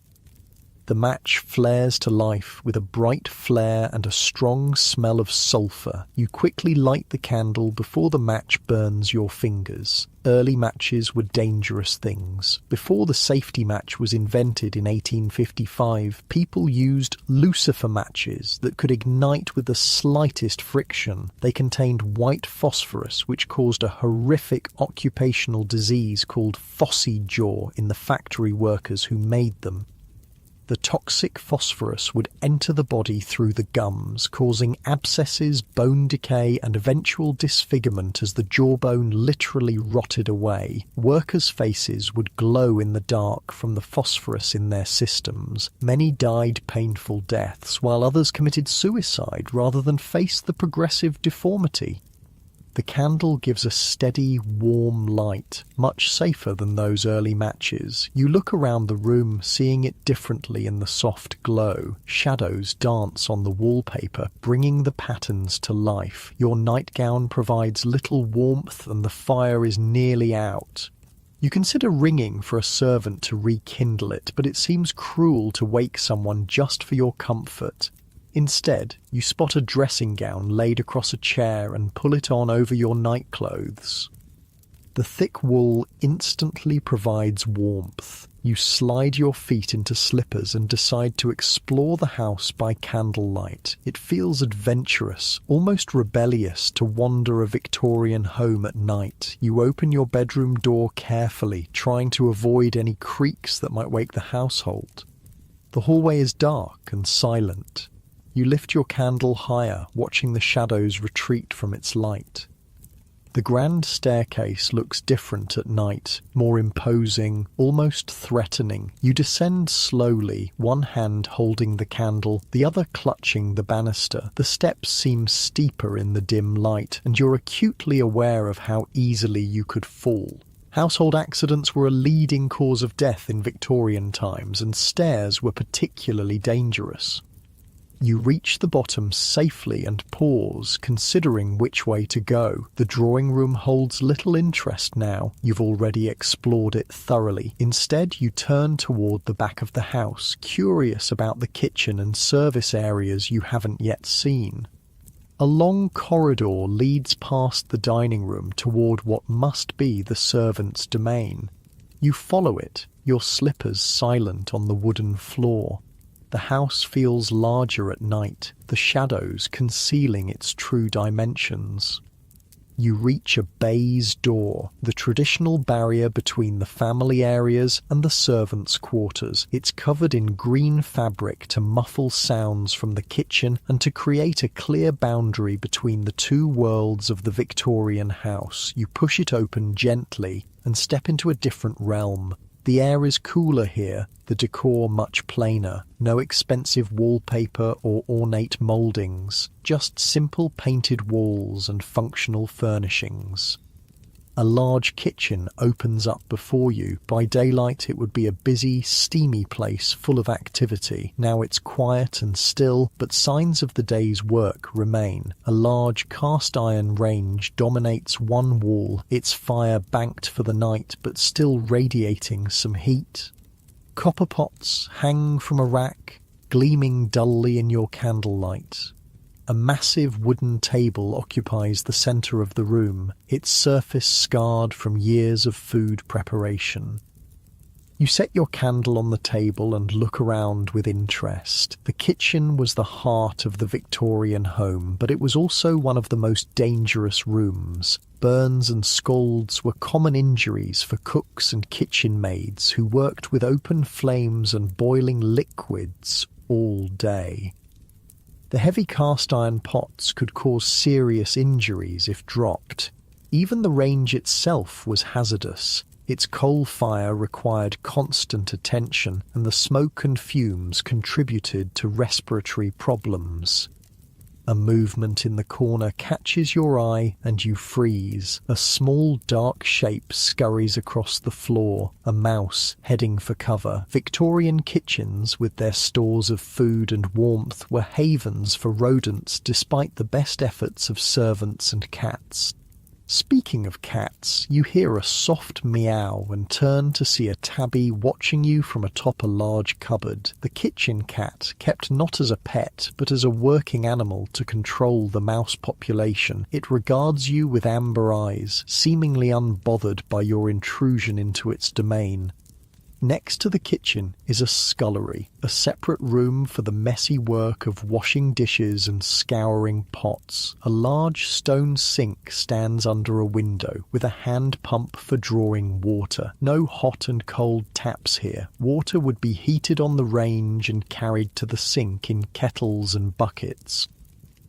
The match flares to life with a bright flare and a strong smell of sulphur. You quickly light the candle before the match burns your fingers. Early matches were dangerous things. Before the safety match was invented in 1855, people used lucifer matches that could ignite with the slightest friction. They contained white phosphorus, which caused a horrific occupational disease called phossy jaw in the factory workers who made them. The toxic phosphorus would enter the body through the gums, causing abscesses, bone decay, and eventual disfigurement as the jawbone literally rotted away. Workers' faces would glow in the dark from the phosphorus in their systems. Many died painful deaths, while others committed suicide rather than face the progressive deformity. The candle gives a steady, warm light, much safer than those early matches. You look around the room, seeing it differently in the soft glow. Shadows dance on the wallpaper, bringing the patterns to life. Your nightgown provides little warmth and the fire is nearly out. You consider ringing for a servant to rekindle it, but it seems cruel to wake someone just for your comfort. Instead, you spot a dressing gown laid across a chair and pull it on over your nightclothes. The thick wool instantly provides warmth. You slide your feet into slippers and decide to explore the house by candlelight. It feels adventurous, almost rebellious, to wander a Victorian home at night. You open your bedroom door carefully, trying to avoid any creaks that might wake the household. The hallway is dark and silent. You lift your candle higher, watching the shadows retreat from its light. The grand staircase looks different at night, more imposing, almost threatening. You descend slowly, one hand holding the candle, the other clutching the banister. The steps seem steeper in the dim light, and you're acutely aware of how easily you could fall. Household accidents were a leading cause of death in Victorian times, and stairs were particularly dangerous. You reach the bottom safely and pause, considering which way to go. The drawing room holds little interest now. You've already explored it thoroughly. Instead, you turn toward the back of the house, curious about the kitchen and service areas you haven't yet seen. A long corridor leads past the dining room toward what must be the servants' domain. You follow it, your slippers silent on the wooden floor. The house feels larger at night, the shadows concealing its true dimensions. You reach a baize door, the traditional barrier between the family areas and the servants' quarters. It's covered in green fabric to muffle sounds from the kitchen and to create a clear boundary between the two worlds of the Victorian house. You push it open gently and step into a different realm. The air is cooler here, the decor much plainer. No expensive wallpaper or ornate mouldings, just simple painted walls and functional furnishings. A large kitchen opens up before you. By daylight it would be a busy, steamy place full of activity. Now it's quiet and still, but signs of the day's work remain. A large cast-iron range dominates one wall, its fire banked for the night but still radiating some heat. Copper pots hang from a rack, gleaming dully in your candlelight. A massive wooden table occupies the centre of the room, its surface scarred from years of food preparation. You set your candle on the table and look around with interest. The kitchen was the heart of the Victorian home, but it was also one of the most dangerous rooms. Burns and scalds were common injuries for cooks and kitchen maids who worked with open flames and boiling liquids all day. The heavy cast-iron pots could cause serious injuries if dropped. Even the range itself was hazardous. Its coal fire required constant attention, and the smoke and fumes contributed to respiratory problems. A movement in the corner catches your eye and you freeze. A small dark shape scurries across the floor, a mouse heading for cover. Victorian kitchens, with their stores of food and warmth, were havens for rodents despite the best efforts of servants and cats. Speaking of cats, you hear a soft meow and turn to see a tabby watching you from atop a large cupboard. The kitchen cat, kept not as a pet but as a working animal to control the mouse population, it regards you with amber eyes, seemingly unbothered by your intrusion into its domain. Next to the kitchen is a scullery, a separate room for the messy work of washing dishes and scouring pots. A large stone sink stands under a window, with a hand pump for drawing water. No hot and cold taps here. Water would be heated on the range and carried to the sink in kettles and buckets.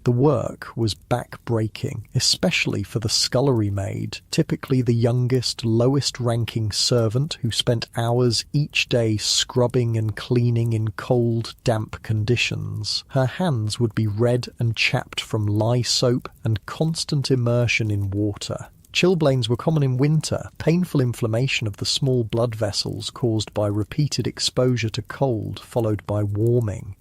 The work was back-breaking, especially for the scullery maid, typically the youngest, lowest-ranking servant who spent hours each day scrubbing and cleaning in cold, damp conditions. Her hands would be red and chapped from lye soap and constant immersion in water. Chilblains were common in winter, painful inflammation of the small blood vessels caused by repeated exposure to cold, followed by warming.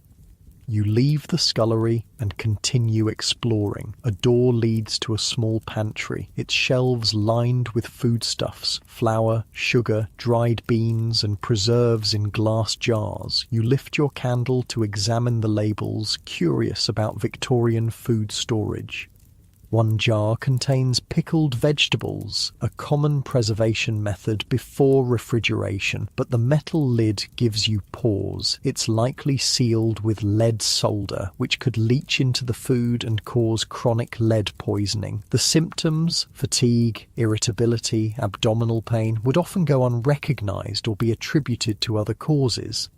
You leave the scullery and continue exploring. A door leads to a small pantry, its shelves lined with foodstuffs, flour, sugar, dried beans, and preserves in glass jars. You lift your candle to examine the labels, curious about Victorian food storage. One jar contains pickled vegetables, a common preservation method before refrigeration, but the metal lid gives you pause. It's likely sealed with lead solder, which could leach into the food and cause chronic lead poisoning. The symptoms, fatigue, irritability, abdominal pain, would often go unrecognized or be attributed to other causes.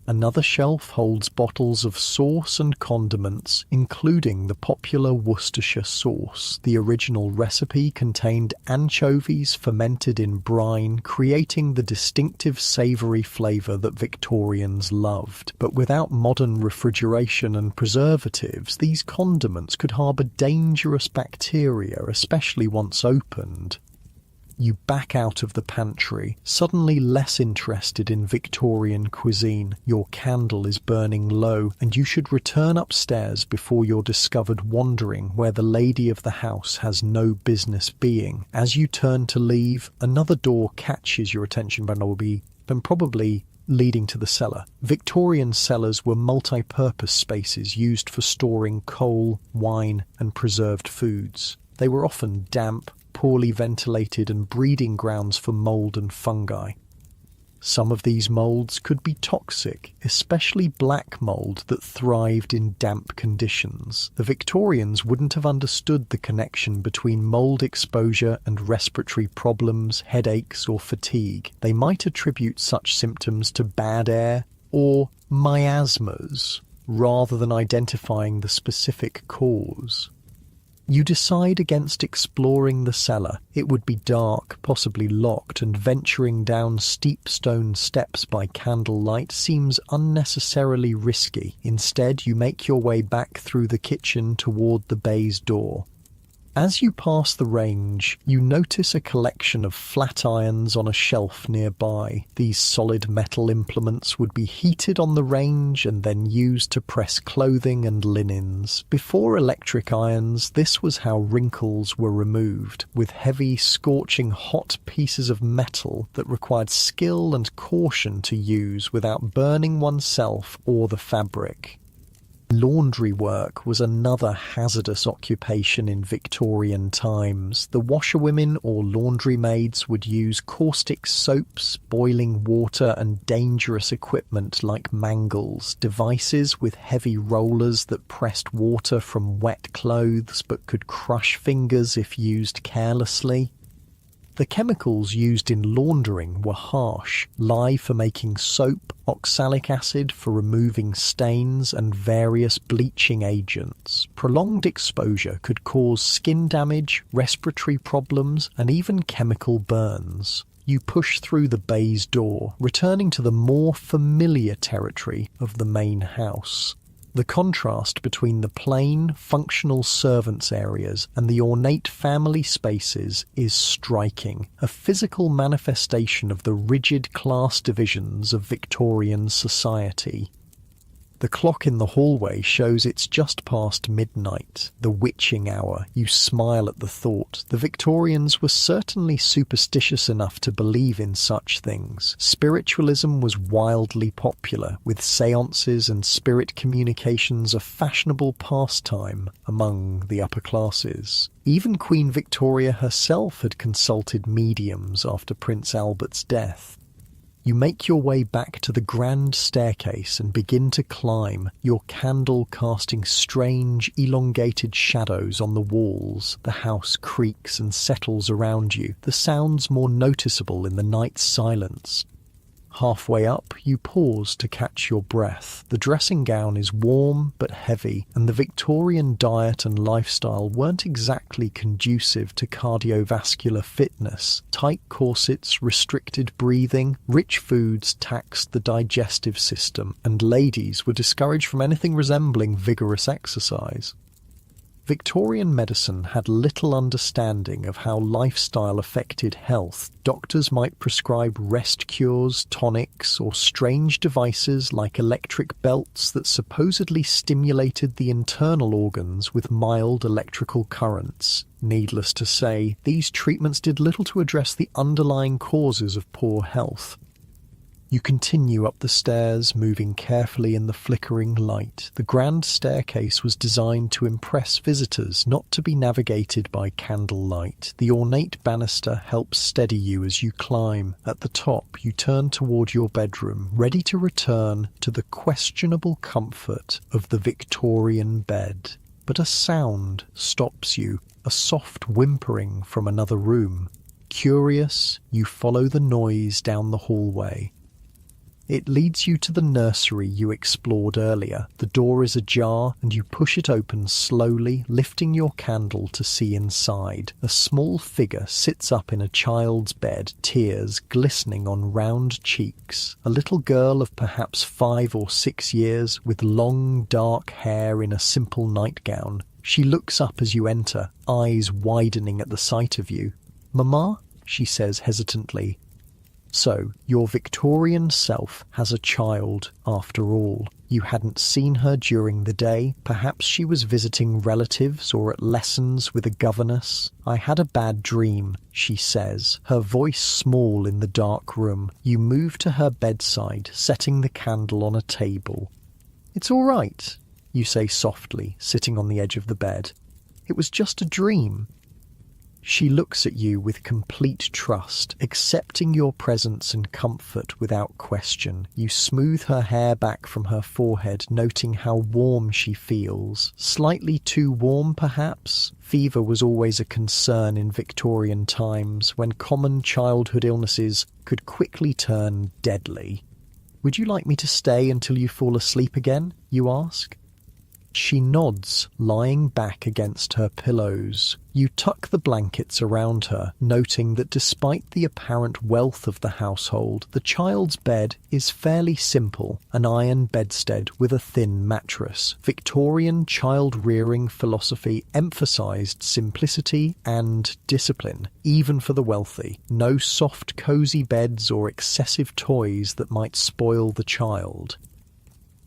Another shelf holds bottles of sauce and condiments, including the popular Worcestershire sauce. The original recipe contained anchovies fermented in brine, creating the distinctive savoury flavour that Victorians loved. But without modern refrigeration and preservatives, these condiments could harbour dangerous bacteria, especially once opened. You back out of the pantry, suddenly less interested in Victorian cuisine. Your candle is burning low, and you should return upstairs before you're discovered wandering where the lady of the house has no business being. As you turn to leave, another door catches your attention, probably leading to the cellar. Victorian cellars were multi-purpose spaces used for storing coal, wine, and preserved foods. They were often damp, poorly ventilated, and breeding grounds for mould and fungi. Some of these molds could be toxic, especially black mold that thrived in damp conditions. The Victorians wouldn't have understood the connection between mold exposure and respiratory problems, headaches, or fatigue. They might attribute such symptoms to bad air or miasmas, rather than identifying the specific cause. You decide against exploring the cellar. It would be dark, possibly locked, and venturing down steep stone steps by candlelight seems unnecessarily risky. Instead, you make your way back through the kitchen toward the baize door. As you pass the range, you notice a collection of flat irons on a shelf nearby. These solid metal implements would be heated on the range and then used to press clothing and linens. Before electric irons, this was how wrinkles were removed, with heavy, scorching hot pieces of metal that required skill and caution to use without burning oneself or the fabric. Laundry work was another hazardous occupation in Victorian times. The washerwomen or laundry maids would use caustic soaps, boiling water, and dangerous equipment like mangles, devices with heavy rollers that pressed water from wet clothes but could crush fingers if used carelessly. The chemicals used in laundering were harsh: lye for making soap, oxalic acid for removing stains, and various bleaching agents. Prolonged exposure could cause skin damage, respiratory problems, and even chemical burns. You push through the baize door, returning to the more familiar territory of the main house. The contrast between the plain, functional servants' areas and the ornate family spaces is striking, a physical manifestation of the rigid class divisions of Victorian society. The clock in the hallway shows it's just past midnight, the witching hour. You smile at the thought. The Victorians were certainly superstitious enough to believe in such things. Spiritualism was wildly popular, with seances and spirit communications a fashionable pastime among the upper classes. Even Queen Victoria herself had consulted mediums after Prince Albert's death. You make your way back to the grand staircase and begin to climb, your candle casting strange, elongated shadows on the walls. The house creaks and settles around you, the sounds more noticeable in the night's silence. Halfway up, you pause to catch your breath. The dressing gown is warm but heavy, and the Victorian diet and lifestyle weren't exactly conducive to cardiovascular fitness. Tight corsets, restricted breathing, rich foods taxed the digestive system, and ladies were discouraged from anything resembling vigorous exercise. Victorian medicine had little understanding of how lifestyle affected health. Doctors might prescribe rest cures, tonics, or strange devices like electric belts that supposedly stimulated the internal organs with mild electrical currents. Needless to say, these treatments did little to address the underlying causes of poor health. You continue up the stairs, moving carefully in the flickering light. The grand staircase was designed to impress visitors, not to be navigated by candlelight. The ornate banister helps steady you as you climb. At the top, you turn toward your bedroom, ready to return to the questionable comfort of the Victorian bed. But a sound stops you, a soft whimpering from another room. Curious, you follow the noise down the hallway. It leads you to the nursery you explored earlier. The door is ajar, and you push it open slowly, lifting your candle to see inside. A small figure sits up in a child's bed, tears glistening on round cheeks. A little girl of perhaps 5 or 6 years, with long, dark hair in a simple nightgown. She looks up as you enter, eyes widening at the sight of you. "Mama?" she says hesitantly. So, your Victorian self has a child, after all. You hadn't seen her during the day. Perhaps she was visiting relatives or at lessons with a governess. "I had a bad dream," she says, her voice small in the dark room. You move to her bedside, setting the candle on a table. "It's all right," you say softly, sitting on the edge of the bed. "It was just a dream." She looks at you with complete trust, accepting your presence and comfort without question. You smooth her hair back from her forehead, noting how warm she feels. Slightly too warm, perhaps? Fever was always a concern in Victorian times, when common childhood illnesses could quickly turn deadly. "Would you like me to stay until you fall asleep again?" you ask. She nods, lying back against her pillows. You tuck the blankets around her, noting that despite the apparent wealth of the household, the child's bed is fairly simple, an iron bedstead with a thin mattress. Victorian child-rearing philosophy emphasized simplicity and discipline, even for the wealthy. No soft, cozy beds or excessive toys that might spoil the child.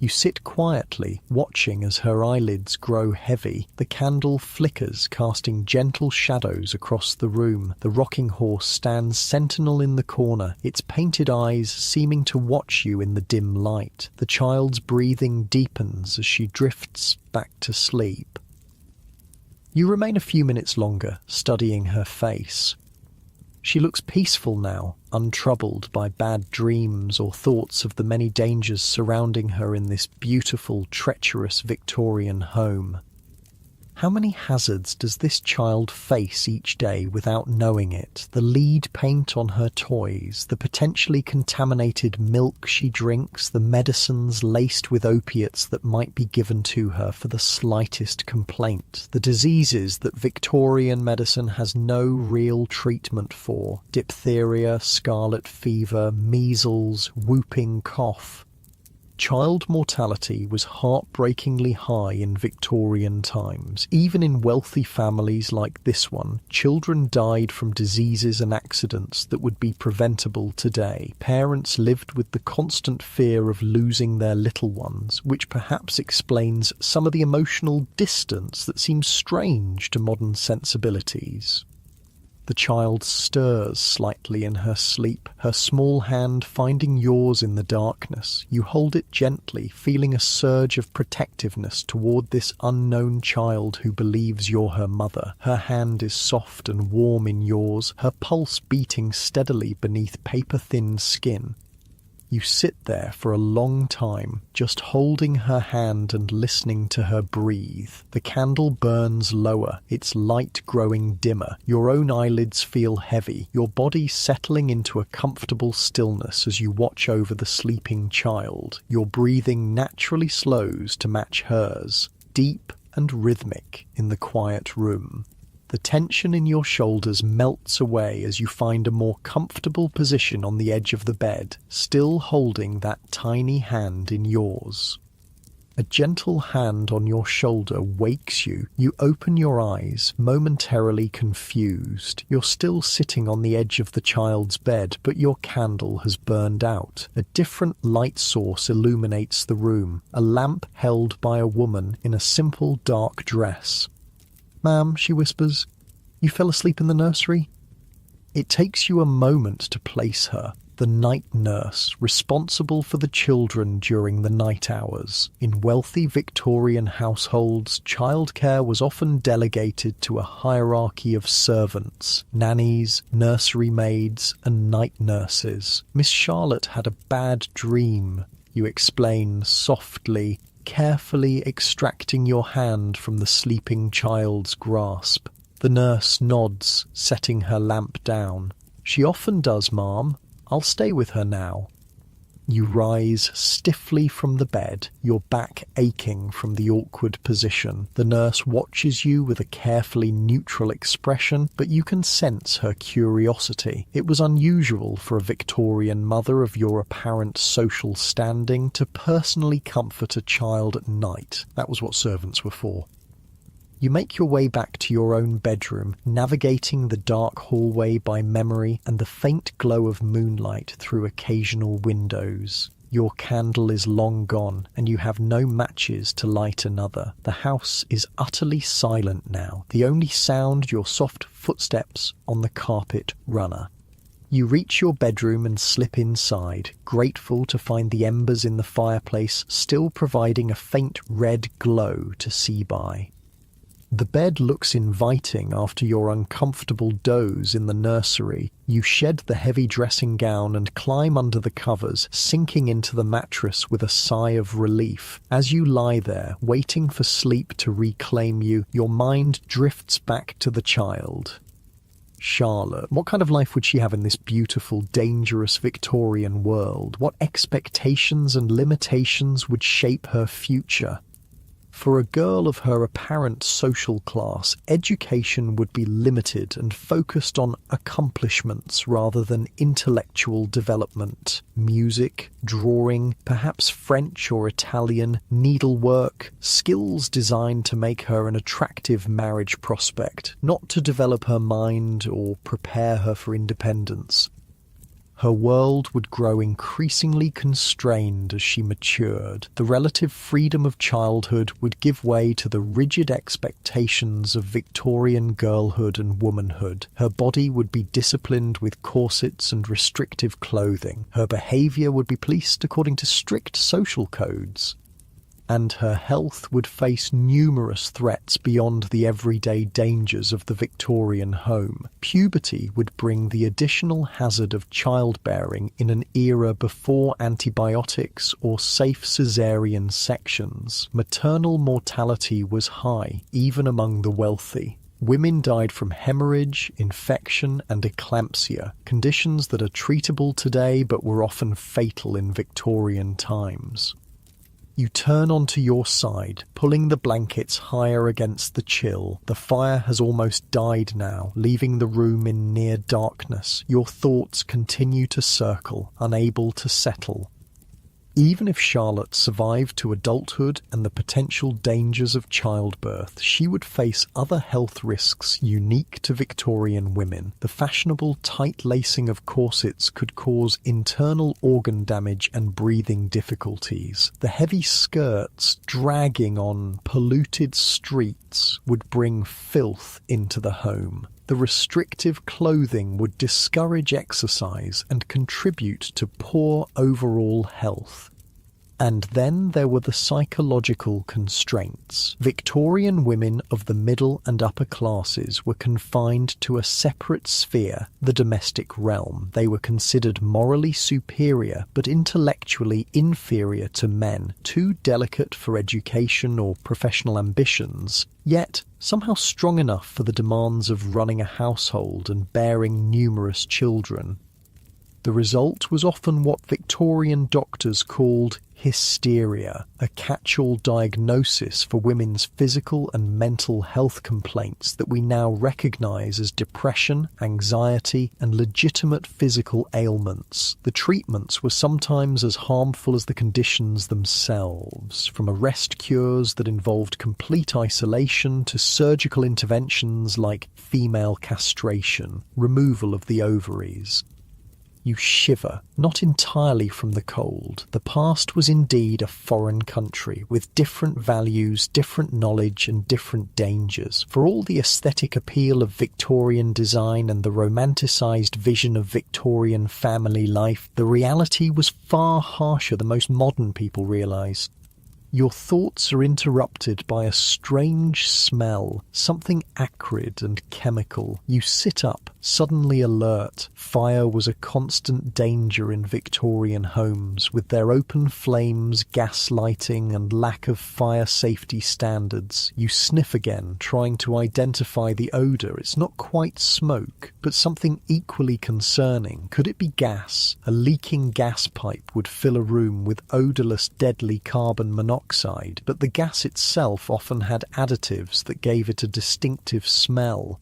You sit quietly, watching as her eyelids grow heavy. The candle flickers, casting gentle shadows across the room. The rocking horse stands sentinel in the corner, its painted eyes seeming to watch you in the dim light. The child's breathing deepens as she drifts back to sleep. You remain a few minutes longer, studying her face. She looks peaceful now, untroubled by bad dreams or thoughts of the many dangers surrounding her in this beautiful, treacherous Victorian home. How many hazards does this child face each day without knowing it? The lead paint on her toys, the potentially contaminated milk she drinks, the medicines laced with opiates that might be given to her for the slightest complaint, the diseases that Victorian medicine has no real treatment for: diphtheria, scarlet fever, measles, whooping cough. Child mortality was heartbreakingly high in Victorian times. Even in wealthy families like this one, children died from diseases and accidents that would be preventable today. Parents lived with the constant fear of losing their little ones, which perhaps explains some of the emotional distance that seems strange to modern sensibilities. The child stirs slightly in her sleep, her small hand finding yours in the darkness. You hold it gently, feeling a surge of protectiveness toward this unknown child who believes you're her mother. Her hand is soft and warm in yours, her pulse beating steadily beneath paper-thin skin. You sit there for a long time, just holding her hand and listening to her breathe. The candle burns lower, its light growing dimmer. Your own eyelids feel heavy, your body settling into a comfortable stillness as you watch over the sleeping child. Your breathing naturally slows to match hers, deep and rhythmic in the quiet room. The tension in your shoulders melts away as you find a more comfortable position on the edge of the bed, still holding that tiny hand in yours. A gentle hand on your shoulder wakes you. You open your eyes, momentarily confused. You're still sitting on the edge of the child's bed, but your candle has burned out. A different light source illuminates the room, a lamp held by a woman in a simple dark dress. "Ma'am," she whispers, "you fell asleep in the nursery?" It takes you a moment to place her, the night nurse, responsible for the children during the night hours. In wealthy Victorian households, childcare was often delegated to a hierarchy of servants, nannies, nursery maids, and night nurses. "Miss Charlotte had a bad dream," you explain softly, carefully extracting your hand from the sleeping child's grasp. The nurse nods, setting her lamp down. "She often does, ma'am. I'll stay with her now." You rise stiffly from the bed, your back aching from the awkward position. The nurse watches you with a carefully neutral expression, but you can sense her curiosity. It was unusual for a Victorian mother of your apparent social standing to personally comfort a child at night. That was what servants were for. You make your way back to your own bedroom, navigating the dark hallway by memory and the faint glow of moonlight through occasional windows. Your candle is long gone, and you have no matches to light another. The house is utterly silent now, the only sound your soft footsteps on the carpet runner. You reach your bedroom and slip inside, grateful to find the embers in the fireplace still providing a faint red glow to see by. The bed looks inviting after your uncomfortable doze in the nursery. You shed the heavy dressing gown and climb under the covers, sinking into the mattress with a sigh of relief. As you lie there, waiting for sleep to reclaim you, your mind drifts back to the child. Charlotte. What kind of life would she have in this beautiful, dangerous Victorian world? What expectations and limitations would shape her future? For a girl of her apparent social class, education would be limited and focused on accomplishments rather than intellectual development. Music, drawing, perhaps French or Italian, needlework, skills designed to make her an attractive marriage prospect, not to develop her mind or prepare her for independence. Her world would grow increasingly constrained as she matured. The relative freedom of childhood would give way to the rigid expectations of Victorian girlhood and womanhood. Her body would be disciplined with corsets and restrictive clothing. Her behaviour would be policed according to strict social codes. And her health would face numerous threats beyond the everyday dangers of the Victorian home. Puberty would bring the additional hazard of childbearing in an era before antibiotics or safe caesarean sections. Maternal mortality was high, even among the wealthy. Women died from hemorrhage, infection, and eclampsia, conditions that are treatable today but were often fatal in Victorian times. You turn onto your side, pulling the blankets higher against the chill. The fire has almost died now, leaving the room in near darkness. Your thoughts continue to circle, unable to settle. Even if Charlotte survived to adulthood and the potential dangers of childbirth, she would face other health risks unique to Victorian women. The fashionable tight lacing of corsets could cause internal organ damage and breathing difficulties. The heavy skirts dragging on polluted streets would bring filth into the home. The restrictive clothing would discourage exercise and contribute to poor overall health. And then there were the psychological constraints. Victorian women of the middle and upper classes were confined to a separate sphere, the domestic realm. They were considered morally superior but intellectually inferior to men, too delicate for education or professional ambitions, yet somehow strong enough for the demands of running a household and bearing numerous children. The result was often what Victorian doctors called hysteria, a catch-all diagnosis for women's physical and mental health complaints that we now recognise as depression, anxiety, and legitimate physical ailments. The treatments were sometimes as harmful as the conditions themselves, from arrest cures that involved complete isolation to surgical interventions like female castration, removal of the ovaries. You shiver, not entirely from the cold. The past was indeed a foreign country, with different values, different knowledge, and different dangers. For all the aesthetic appeal of Victorian design and the romanticised vision of Victorian family life, the reality was far harsher than most modern people realise. Your thoughts are interrupted by a strange smell, something acrid and chemical. You sit up, suddenly alert. Fire was a constant danger in Victorian homes, with their open flames, gas lighting, and lack of fire safety standards. You sniff again, trying to identify the odour. It's not quite smoke, but something equally concerning. Could it be gas? A leaking gas pipe would fill a room with odourless, deadly carbon monoxide, but the gas itself often had additives that gave it a distinctive smell.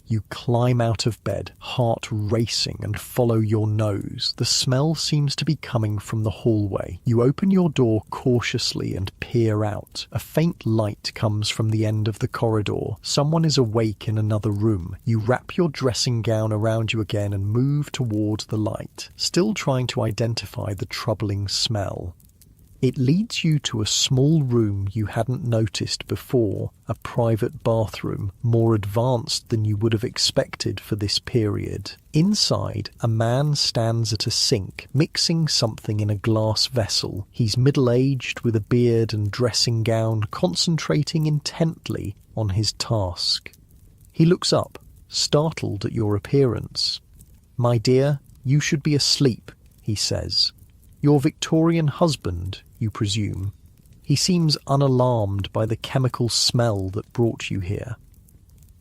You climb out of bed, heart racing, and follow your nose. The smell seems to be coming from the hallway. You open your door cautiously and peer out. A faint light comes from the end of the corridor. Someone is awake in another room. You wrap your dressing gown around you again and move toward the light, still trying to identify the troubling smell. It leads you to a small room you hadn't noticed before, a private bathroom, more advanced than you would have expected for this period. Inside, a man stands at a sink, mixing something in a glass vessel. He's middle-aged with a beard and dressing gown, concentrating intently. on his task. He looks up, startled at your appearance. "My dear, you should be asleep," he says. "Your Victorian husband, you presume." He seems unalarmed by the chemical smell that brought you here.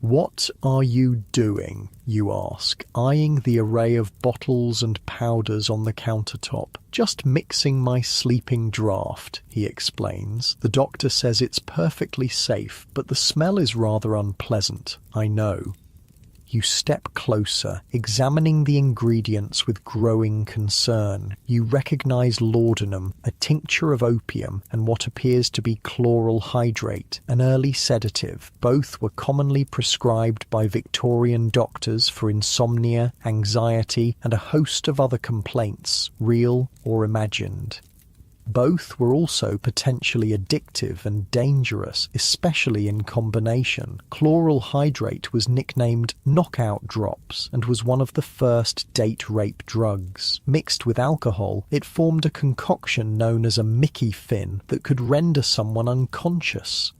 "What are you doing?" you ask, eyeing the array of bottles and powders on the countertop. "Just mixing my sleeping draught," he explains. "The doctor says it's perfectly safe, but the smell is rather unpleasant, I know." You step closer, examining the ingredients with growing concern. You recognize laudanum, a tincture of opium, and what appears to be chloral hydrate, an early sedative. Both were commonly prescribed by Victorian doctors for insomnia, anxiety, and a host of other complaints, real or imagined. Both were also potentially addictive and dangerous, especially in combination. Chloral hydrate was nicknamed knockout drops and was one of the first date rape drugs. Mixed with alcohol, it formed a concoction known as a Mickey fin that could render someone unconscious.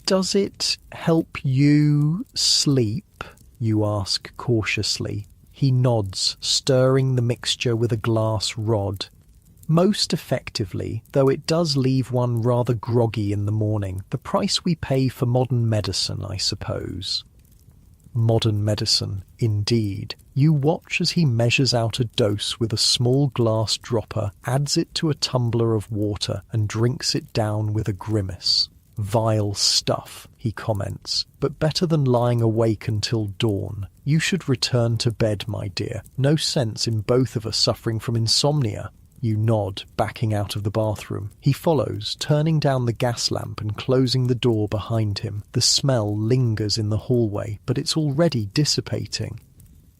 "Does it help you sleep?" you ask cautiously. He nods, stirring the mixture with a glass rod. "Most effectively, though it does leave one rather groggy in the morning. The price we pay for modern medicine, I suppose." Modern medicine, indeed. You watch as he measures out a dose with a small glass dropper, adds it to a tumbler of water, and drinks it down with a grimace. "Vile stuff," he comments, "but better than lying awake until dawn. You should return to bed, my dear. No sense in both of us suffering from insomnia." You nod, backing out of the bathroom. He follows, turning down the gas lamp and closing the door behind him. The smell lingers in the hallway, but it's already dissipating.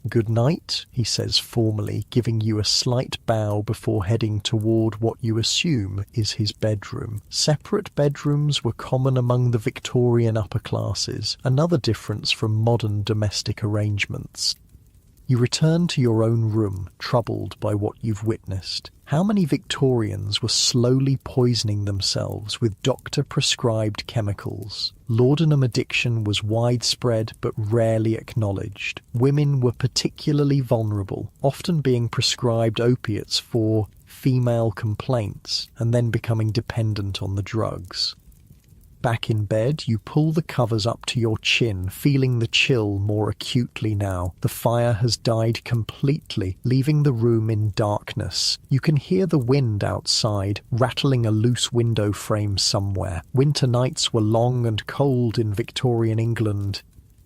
"Good night," he says formally, giving you a slight bow before heading toward what you assume is his bedroom. Separate bedrooms were common among the Victorian upper classes, another difference from modern domestic arrangements. You return to your own room, troubled by what you've witnessed. How many Victorians were slowly poisoning themselves with doctor-prescribed chemicals? Laudanum addiction was widespread but rarely acknowledged. Women were particularly vulnerable, often being prescribed opiates for female complaints and then becoming dependent on the drugs. Back in bed, you pull the covers up to your chin, feeling the chill more acutely now. The fire has died completely, leaving the room in darkness. You can hear the wind outside, rattling a loose window frame somewhere. Winter nights were long and cold in Victorian England.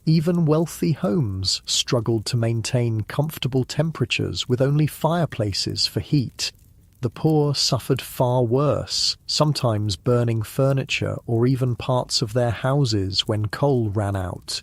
Even wealthy homes struggled to maintain comfortable temperatures with only fireplaces for heat. The poor suffered far worse, sometimes burning furniture or even parts of their houses when coal ran out.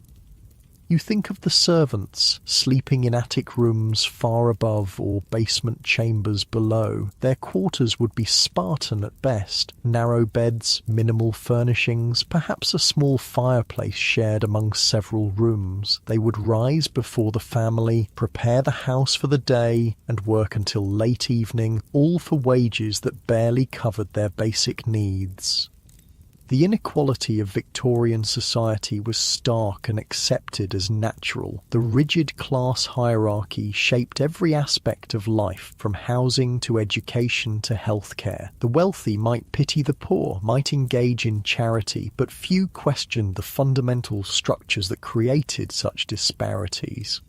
You think of the servants sleeping in attic rooms far above or basement chambers below. Their quarters would be Spartan at best. Narrow beds, minimal furnishings, perhaps a small fireplace shared among several rooms. They would rise before the family, prepare the house for the day, and work until late evening, all for wages that barely covered their basic needs. The inequality of Victorian society was stark and accepted as natural. The rigid class hierarchy shaped every aspect of life, from housing to education to healthcare. The wealthy might pity the poor, might engage in charity, but few questioned the fundamental structures that created such disparities.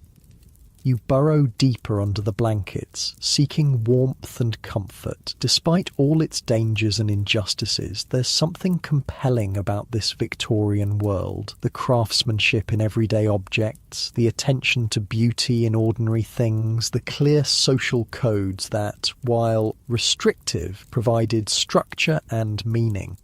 You burrow deeper under the blankets, seeking warmth and comfort. Despite all its dangers and injustices, there's something compelling about this Victorian world. The craftsmanship in everyday objects, the attention to beauty in ordinary things, the clear social codes that, while restrictive, provided structure and meaning.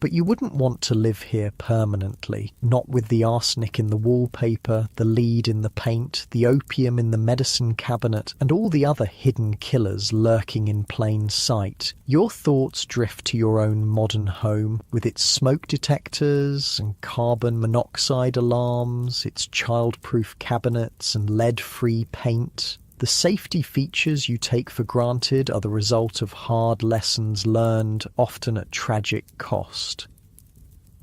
But you wouldn't want to live here permanently, not with the arsenic in the wallpaper, the lead in the paint, the opium in the medicine cabinet, and all the other hidden killers lurking in plain sight. Your thoughts drift to your own modern home, with its smoke detectors and carbon monoxide alarms, its child-proof cabinets and lead-free paint. The safety features you take for granted are the result of hard lessons learned, often at tragic cost.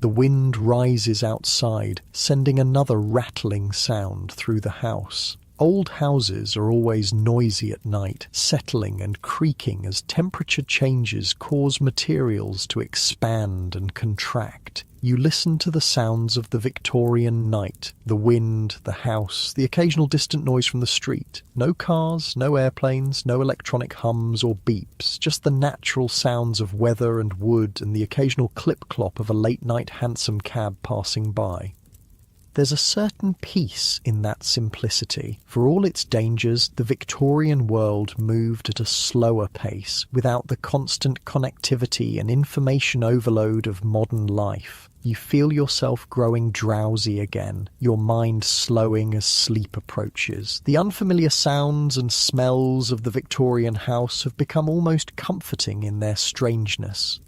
The wind rises outside, sending another rattling sound through the house. Old houses are always noisy at night, settling and creaking as temperature changes cause materials to expand and contract. You listen to the sounds of the Victorian night, the wind, the house, the occasional distant noise from the street. No cars, no airplanes, no electronic hums or beeps, just the natural sounds of weather and wood and the occasional clip-clop of a late-night hansom cab passing by. There's a certain peace in that simplicity. For all its dangers, the Victorian world moved at a slower pace, without the constant connectivity and information overload of modern life. You feel yourself growing drowsy again, your mind slowing as sleep approaches. The unfamiliar sounds and smells of the Victorian house have become almost comforting in their strangeness.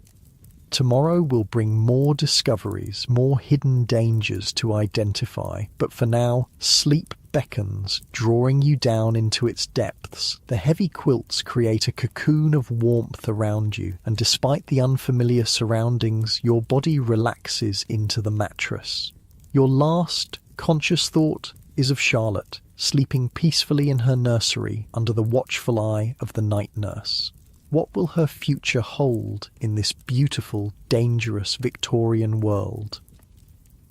Tomorrow will bring more discoveries, more hidden dangers to identify, but for now, sleep beckons, drawing you down into its depths. The heavy quilts create a cocoon of warmth around you, and despite the unfamiliar surroundings, your body relaxes into the mattress. Your last conscious thought is of Charlotte, sleeping peacefully in her nursery under the watchful eye of the night nurse. What will her future hold in this beautiful, dangerous Victorian world?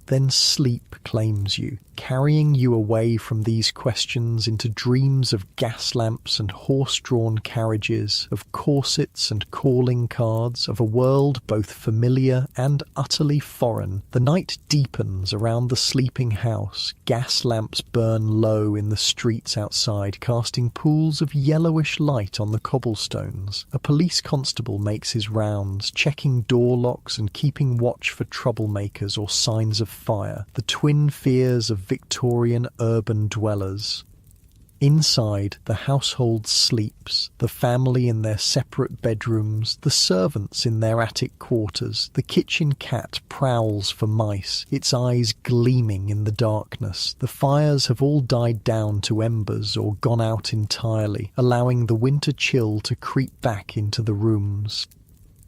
Then sleep claims you, carrying you away from these questions into dreams of gas lamps and horse-drawn carriages, of corsets and calling cards, of a world both familiar and utterly foreign. The night deepens around the sleeping house. Gas lamps burn low in the streets outside, casting pools of yellowish light on the cobblestones. A police constable makes his rounds, checking door locks and keeping watch for troublemakers or signs of fire, the twin fears of Victorian urban dwellers. Inside, the household sleeps, the family in their separate bedrooms, the servants in their attic quarters. The kitchen cat prowls for mice, its eyes gleaming in the darkness. The fires have all died down to embers or gone out entirely, allowing the winter chill to creep back into the rooms.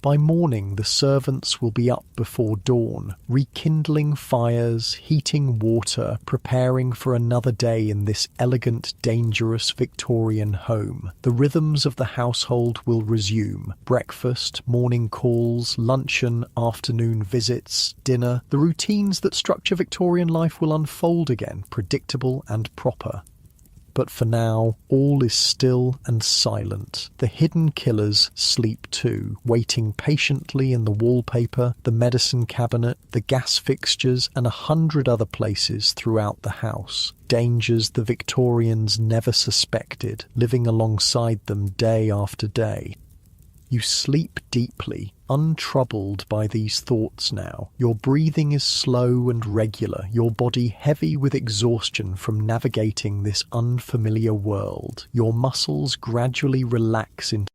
By morning, the servants will be up before dawn, rekindling fires, heating water, preparing for another day in this elegant, dangerous Victorian home. The rhythms of the household will resume. Breakfast, morning calls, luncheon, afternoon visits, dinner. The routines that structure Victorian life will unfold again, predictable and proper. But for now, all is still and silent. The hidden killers sleep too, waiting patiently in the wallpaper, the medicine cabinet, the gas fixtures, and 100 other places throughout the house. Dangers the Victorians never suspected, living alongside them day after day. You sleep deeply, untroubled by these thoughts now. Your breathing is slow and regular, your body heavy with exhaustion from navigating this unfamiliar world. Your muscles gradually relax into